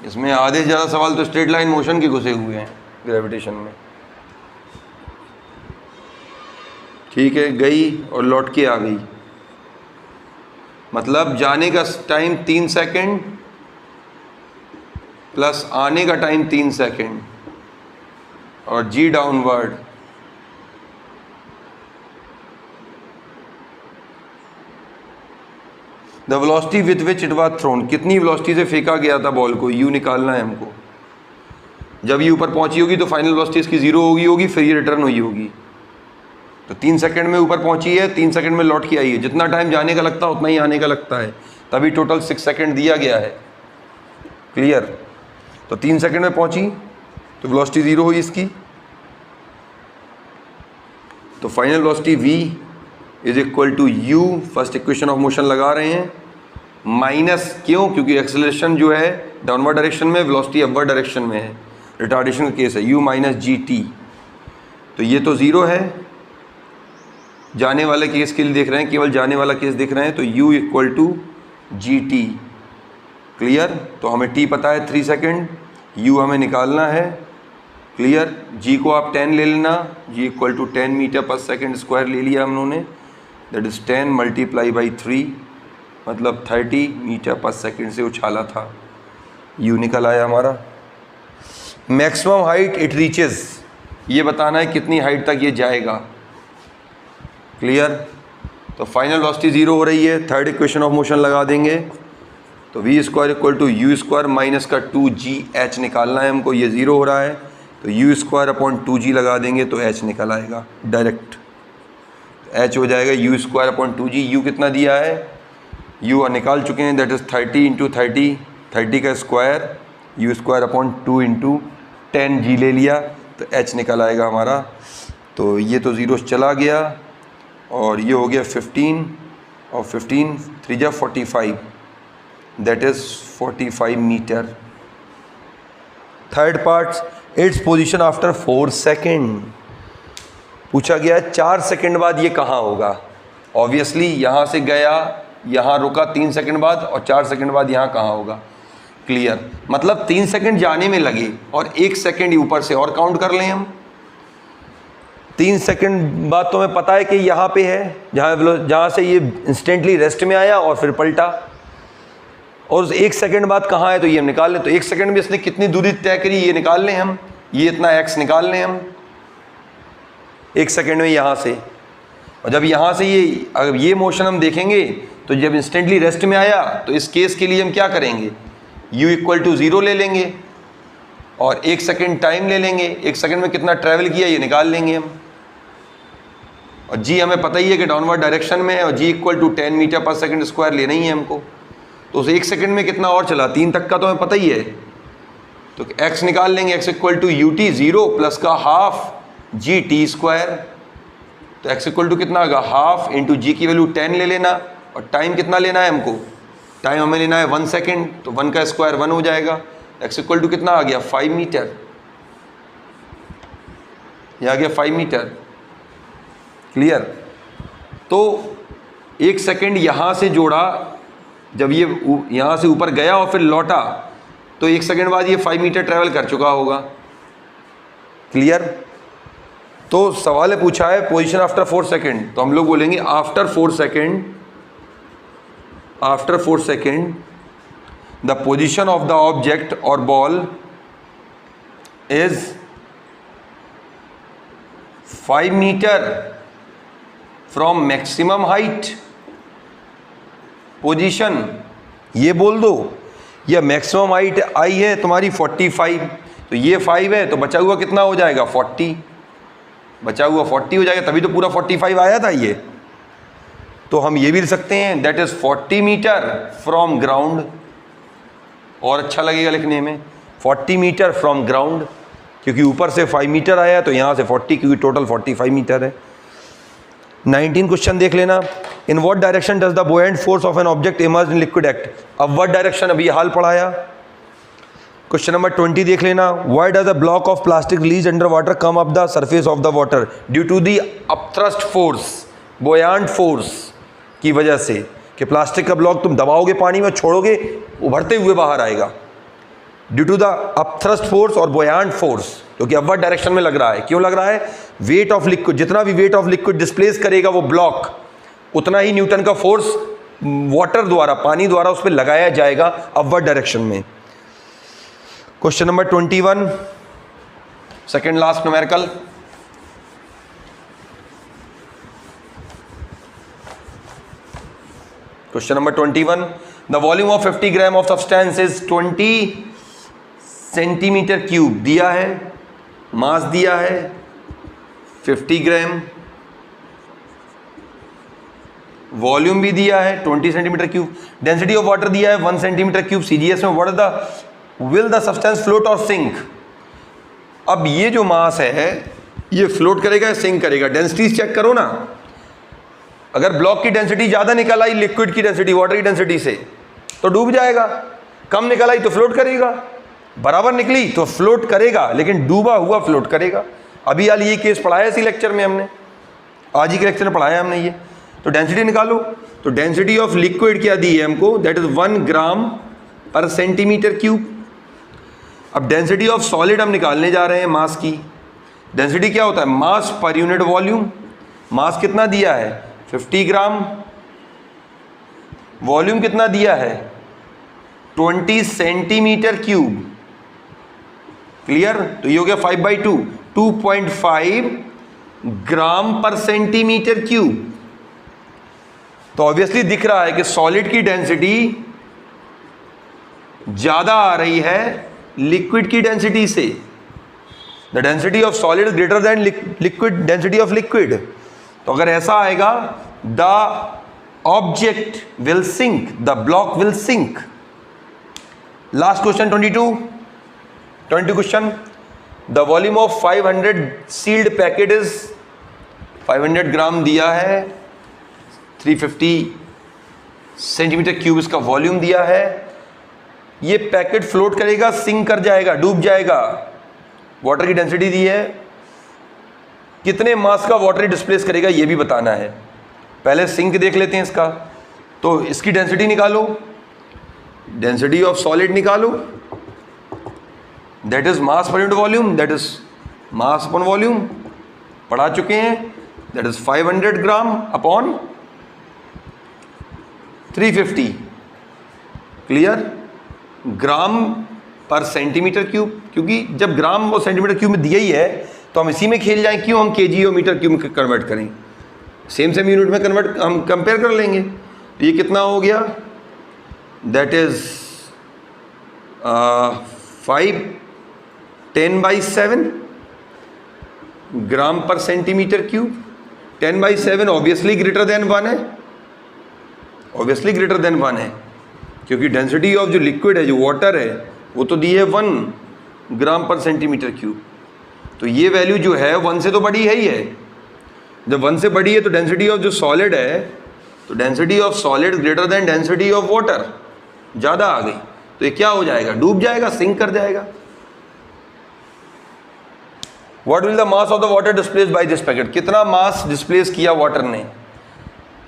इसमें आधे से ज़्यादा सवाल तो स्ट्रेट लाइन मोशन के घुसे हुए हैं ग्रेविटेशन में। ठीक है, गई और लौट के आ गई, मतलब जाने का टाइम 3 सेकेंड प्लस आने का टाइम 3 सेकेंड और g downward. The velocity with which it was thrown, कितनी वेलोसिटी से फेंका गया था बॉल को, यू निकालना है हमको। जब ये ऊपर पहुंची होगी तो फाइनल वेलोसिटी इसकी 0 होगी, फिर ये रिटर्न हुई होगी। तो 3 सेकंड में ऊपर पहुंची है, 3 सेकंड में लौट के आई है। जितना टाइम जाने का लगता है उतना ही आने का लगता है, तभी टोटल 6 सेकंड दिया गया है। क्लियर, तो 3 सेकंड में पहुंची तो वेलोसिटी 0 हुई इसकी, तो final velocity v is equal to u, first equation of motion लगा रहे हैं, माइनस, क्यों, क्योंकि एक्सेलरेशन जो है डाउनवर्ड डायरेक्शन में, वेलोसिटी अपवर्ड डायरेक्शन में है, रिटार्डेशन का केस है, u माइनस gt। तो ये तो 0 है, जाने वाले केस के लिए देख रहे हैं, केवल जाने वाला केस देख रहे हैं, तो u equal to gt। Clear, तो हमें t पता है 3 सेकेंड, u हमें निकालना है। क्लियर, g को आप 10 ले लेना, g equal to 10 metre per second square ले लिया हम लोगों ने, दैट इज़ 10 मल्टीप्लाई बाई 3, मतलब 30 मीटर पर सेकेंड से उछाला था, u निकल आया हमारा। मैक्सिमम हाइट इट रीचेस, ये बताना है कितनी हाइट तक ये जाएगा। क्लियर, तो फाइनल वेलोसिटी 0 हो रही है, थर्ड इक्वेशन ऑफ मोशन लगा देंगे, तो v square equal to u square minus का 2gh निकालना है हमको, ये 0 हो रहा है, तो यू स्क्वायर अपॉन 2g लगा देंगे तो h निकल आएगा डायरेक्ट, h हो जाएगा you square upon 2g। u कितना दिया है, u निकाल चुके हैं, दैट इज़ 30 इंटू 30, 30 का square, you square upon 2 into 10g ले लिया, तो h निकल आएगा हमारा। तो ये तो 0 चला गया और ये हो गया 15 और 15 3 जा 45, that is 45 metre. Third part, its position after 4 second, पूछा गया 4 सेकेंड बाद ये कहाँ होगा। ऑब्वियसली यहाँ से गया, यहाँ रुका 3 सेकेंड बाद, और 4 सेकेंड बाद यहाँ कहाँ होगा। क्लियर, मतलब 3 सेकेंड जाने में लगे और 1 सेकेंड ऊपर से और काउंट कर लें हम। 3 सेकेंड बाद तो हमें पता है कि यहाँ पे है, जहाँ से ये इंस्टेंटली रेस्ट में आया और फिर पलटा, और 1 सेकेंड बाद कहाँ है तो ये हम निकाल लें। तो 1 सेकेंड में इसने कितनी दूरी तय करी ये निकाल लें हम, ये इतना x निकाल लें हम 1 सेकेंड में यहाँ से। और जब यहाँ से ये, अगर ये मोशन हम देखेंगे तो जब इंस्टेंटली रेस्ट में आया, तो इस केस के लिए हम क्या करेंगे, u इक्वल टू 0 ले लेंगे और 1 सेकेंड टाइम ले लेंगे, 1 सेकेंड में कितना ट्रैवल किया ये निकाल लेंगे हम। और g हमें पता ही है कि डाउनवर्ड डायरेक्शन में है, और g equal to 10 metre per second square लेना ही है हमको। तो उस 1 सेकेंड में कितना और चला, 3 तक का तो हमें पता ही है, तो x निकाल लेंगे, x equal to ut 0 plus का हाफ gt स्क्वायर, तो x इक्वल टू कितना होगा, हाफ इंटू जी की वैल्यू 10 ले लेना, और टाइम कितना लेना है हमको, टाइम हमें लेना है 1 सेकेंड, तो 1 का स्क्वायर 1 हो जाएगा। x इक्वल टू कितना आ गया, 5 मीटर, ये आ गया 5 मीटर। क्लियर। तो 1 सेकेंड यहाँ से जोड़ा, जब ये यहाँ से ऊपर गया और फिर लौटा, तो 1 सेकेंड बाद ये 5 मीटर ट्रेवल कर चुका होगा। क्लियर। तो सवाल है, पूछा है पोजीशन आफ्टर 4 सेकेंड, तो हम लोग बोलेंगे after 4 second, after 4 second the position of the object और ball is 5 metre from maximum height. Position ये बोल दो, या मैक्सिमम हाइट आई है तुम्हारी 45, तो ये 5 है, तो बचा हुआ कितना हो जाएगा, 40, बचा हुआ 40 हो जाएगा, तभी तो पूरा 45 आया था ये। तो हम ये भी लिख सकते हैं that is 40 metre from ground, और अच्छा लगेगा लिखने में, 40 मीटर फ्रॉम ग्राउंड, क्योंकि ऊपर से 5 मीटर आया तो यहाँ से 40, क्योंकि टोटल 45 मीटर है। 19 क्वेश्चन देख लेना। In what direction does the buoyant force of an object emerge in liquid act. Upward direction, अभी हाल पढ़ाया। क्वेश्चन नंबर 20 देख लेना। Why does a block of plastic release under water come up the surface of the water due to the upthrust force, buoyant force की वजह से, कि plastic का ब्लॉक तुम दबाओगे पानी में, छोड़ोगे, उभरते हुए बाहर आएगा, due to the upthrust force और बुओयंट फोर्स, क्योंकि अपवर्ड डायरेक्शन में लग रहा है। क्यों लग रहा है, वेट ऑफ लिक्विड, जितना भी वेट ऑफ लिक्विड डिस्प्लेस करेगा वो ब्लॉक, उतना ही न्यूटन का फोर्स वाटर द्वारा, पानी द्वारा उस पर लगाया जाएगा अपवर्ड डायरेक्शन में। Question number 21, second last numerical. Question number 21, the volume of 50 gram of substance is 20 centimetre cube. दिया है, मास दिया है 50 ग्राम, वॉल्यूम भी दिया है 20 centimetre cube, density of water दिया है 1 सेंटीमीटर क्यूब। सीजीएस में what is the will the substance float और सिंक। अब ये जो मास है ये फ्लोट करेगा या सिंक करेगा, डेंसिटी चेक करो ना। अगर ब्लॉक की डेंसिटी ज़्यादा निकल आई लिक्विड की डेंसिटी वाटर की डेंसिटी से तो डूब जाएगा, कम निकल आई तो फ्लोट करेगा, बराबर निकली तो फ्लोट करेगा, लेकिन डूबा हुआ फ्लोट करेगा। अभी हाल ये केस पढ़ाया इसी लेक्चर में हमने, आज ही के लेक्चर में पढ़ाया हमने ये। तो डेंसिटी निकालो, तो डेंसिटी ऑफ लिक्विड क्या दी है हमको, that is 1 gram per centimetre cube. अब डेंसिटी ऑफ सॉलिड हम निकालने जा रहे हैं मास की। डेंसिटी क्या होता है, मास पर यूनिट वॉल्यूम। मास कितना दिया है 50 ग्राम, वॉल्यूम कितना दिया है 20 सेंटीमीटर क्यूब। क्लियर। तो ये हो गया 5/2, 2.5 ग्राम पर सेंटीमीटर क्यूब। तो ऑब्वियसली दिख रहा है कि सॉलिड की डेंसिटी ज्यादा आ रही है लिक्विड की डेंसिटी से। The density of solid is greater than liquid density of liquid. तो अगर ऐसा आएगा, the object will sink, the block will sink. Last question 22 question, the volume of 500 sealed packet is 500 gram दिया है, 350 centimetre cube इसका volume दिया है। ये पैकेट फ्लोट करेगा, सिंक कर जाएगा, डूब जाएगा। वाटर की डेंसिटी दी है, कितने मास का वाटर डिस्प्लेस करेगा ये भी बताना है। पहले सिंक देख लेते हैं इसका। तो इसकी डेंसिटी निकालो, डेंसिटी ऑफ सॉलिड निकालो, that is mass per unit volume, that is mass upon volume, पढ़ा चुके हैं। That is 500 gram upon 350। Clear. Gram per centimetre cube, क्योंकि जब ग्राम और सेंटीमीटर क्यूब में दिया ही है तो हम इसी में खेल जाएं, क्यों हम केजी और मीटर क्यूब में कन्वर्ट करें, सेम यूनिट में कन्वर्ट हम कंपेयर कर लेंगे। तो ये कितना हो गया, that is 5/10/7 gram per centimetre cube. 10/7 obviously greater than 1 है, ऑब्वियसली ग्रेटर देन 1 है, क्योंकि डेंसिटी ऑफ जो लिक्विड है, जो वाटर है, वो तो दी है 1 ग्राम पर सेंटीमीटर क्यूब। तो ये वैल्यू जो है 1 से तो बड़ी है ही है। जब 1 से बड़ी है तो डेंसिटी ऑफ जो सॉलिड है, तो density of solid greater than density of water, ज़्यादा आ गई तो ये क्या हो जाएगा, डूब जाएगा, सिंक कर जाएगा। What will the mass of the water displace by this packet, कितना मास डिस्प्लेस किया वाटर ने।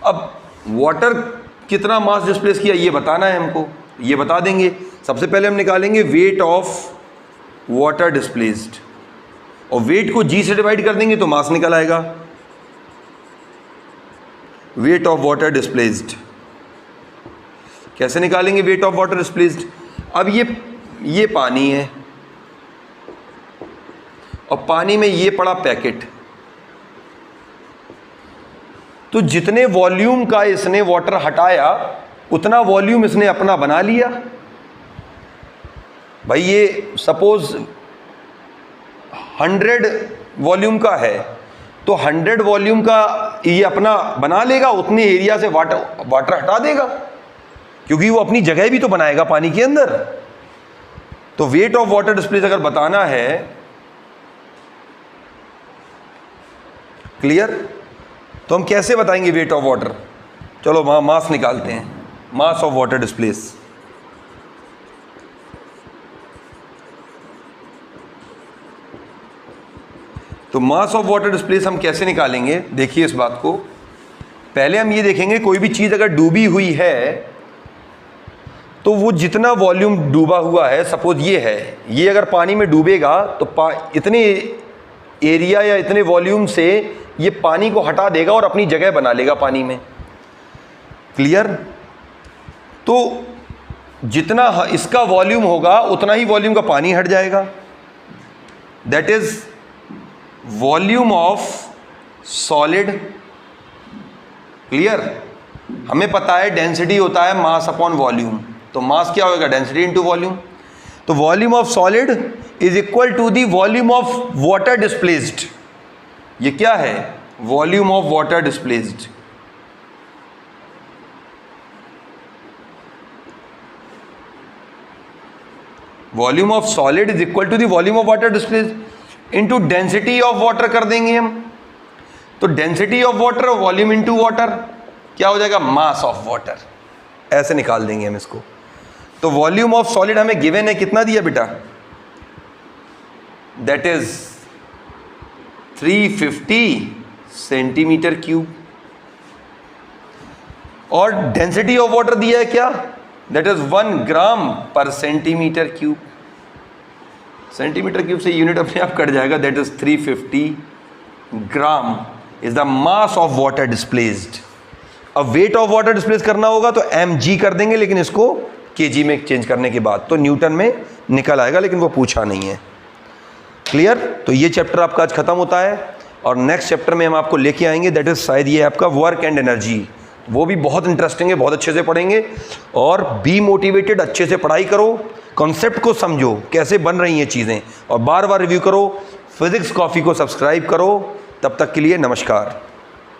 अब वाटर कितना मास डिस्प्लेस किया ये बताना है हमको, ये बता देंगे। सबसे पहले हम निकालेंगे वेट ऑफ वाटर डिस्प्लेस्ड, और वेट को जी से डिवाइड कर देंगे तो मास निकल आएगा। वेट ऑफ वाटर डिस्प्लेस्ड कैसे निकालेंगे, वेट ऑफ वाटर डिस्प्लेस्ड। अब ये पानी है और पानी में ये पड़ा पैकेट, तो जितने वॉल्यूम का इसने वाटर हटाया उतना वॉल्यूम इसने अपना बना लिया। भाई ये सपोज 100 वॉल्यूम का है तो 100 वॉल्यूम का ये अपना बना लेगा, उतने एरिया से वाटर हटा देगा, क्योंकि वो अपनी जगह भी तो बनाएगा पानी के अंदर। तो वेट ऑफ वाटर डिस्प्लेस अगर बताना है, क्लियर, तो हम कैसे बताएंगे वेट ऑफ वाटर। चलो मास निकालते हैं, मास ऑफ वाटर डिस्प्लेस। तो मास ऑफ वाटर डिस्प्लेस हम कैसे निकालेंगे, देखिए इस बात को। पहले हम ये देखेंगे कोई भी चीज़ अगर डूबी हुई है तो वो जितना वॉल्यूम डूबा हुआ है, सपोज ये है, ये अगर पानी में डूबेगा तो इतने एरिया या इतने वॉल्यूम से ये पानी को हटा देगा और अपनी जगह बना लेगा पानी में, क्लियर। तो जितना इसका वॉल्यूम होगा उतना ही वॉल्यूम का पानी हट जाएगा, that is volume of solid, clear. हमें पता है डेंसिटी होता है मास अपॉन वॉल्यूम, तो मास क्या होगा, डेंसिटी इनटू वॉल्यूम। तो volume of solid is equal to the volume of water displaced. ये क्या है, volume of water displaced. Volume of solid is equal to the volume of water displaced into density of water कर देंगे हम। तो density of water, volume into water, क्या हो जाएगा, मास ऑफ वाटर। ऐसे निकाल देंगे हम इसको। तो वॉल्यूम ऑफ सॉलिड हमें गिवन है, कितना दिया बेटा, दैट इज 350 सेंटीमीटर क्यूब। और डेंसिटी ऑफ वाटर दिया है क्या, that is 1 gram per centimetre cube. Centimetre cube से यूनिट अपने आप कट जाएगा, that is 350 gram is the mass of water displaced. अब वेट ऑफ वाटर डिस्प्लेस करना होगा तो mg कर देंगे, लेकिन इसको kg में चेंज करने के बाद तो न्यूटन में निकल आएगा, लेकिन वो पूछा नहीं है, क्लियर। तो ये चैप्टर आपका आज खत्म होता है और नेक्स्ट चैप्टर में हम आपको लेके आएंगे, दैट इज शायद ये आपका वर्क एंड एनर्जी। वो भी बहुत इंटरेस्टिंग है, बहुत अच्छे से पढ़ेंगे। और बी मोटिवेटेड, अच्छे से पढ़ाई करो, कॉन्सेप्ट को समझो कैसे बन रही हैं चीज़ें, और बार बार रिव्यू करो। फिजिक्स कॉफ़ी को सब्सक्राइब करो। तब तक के लिए नमस्कार।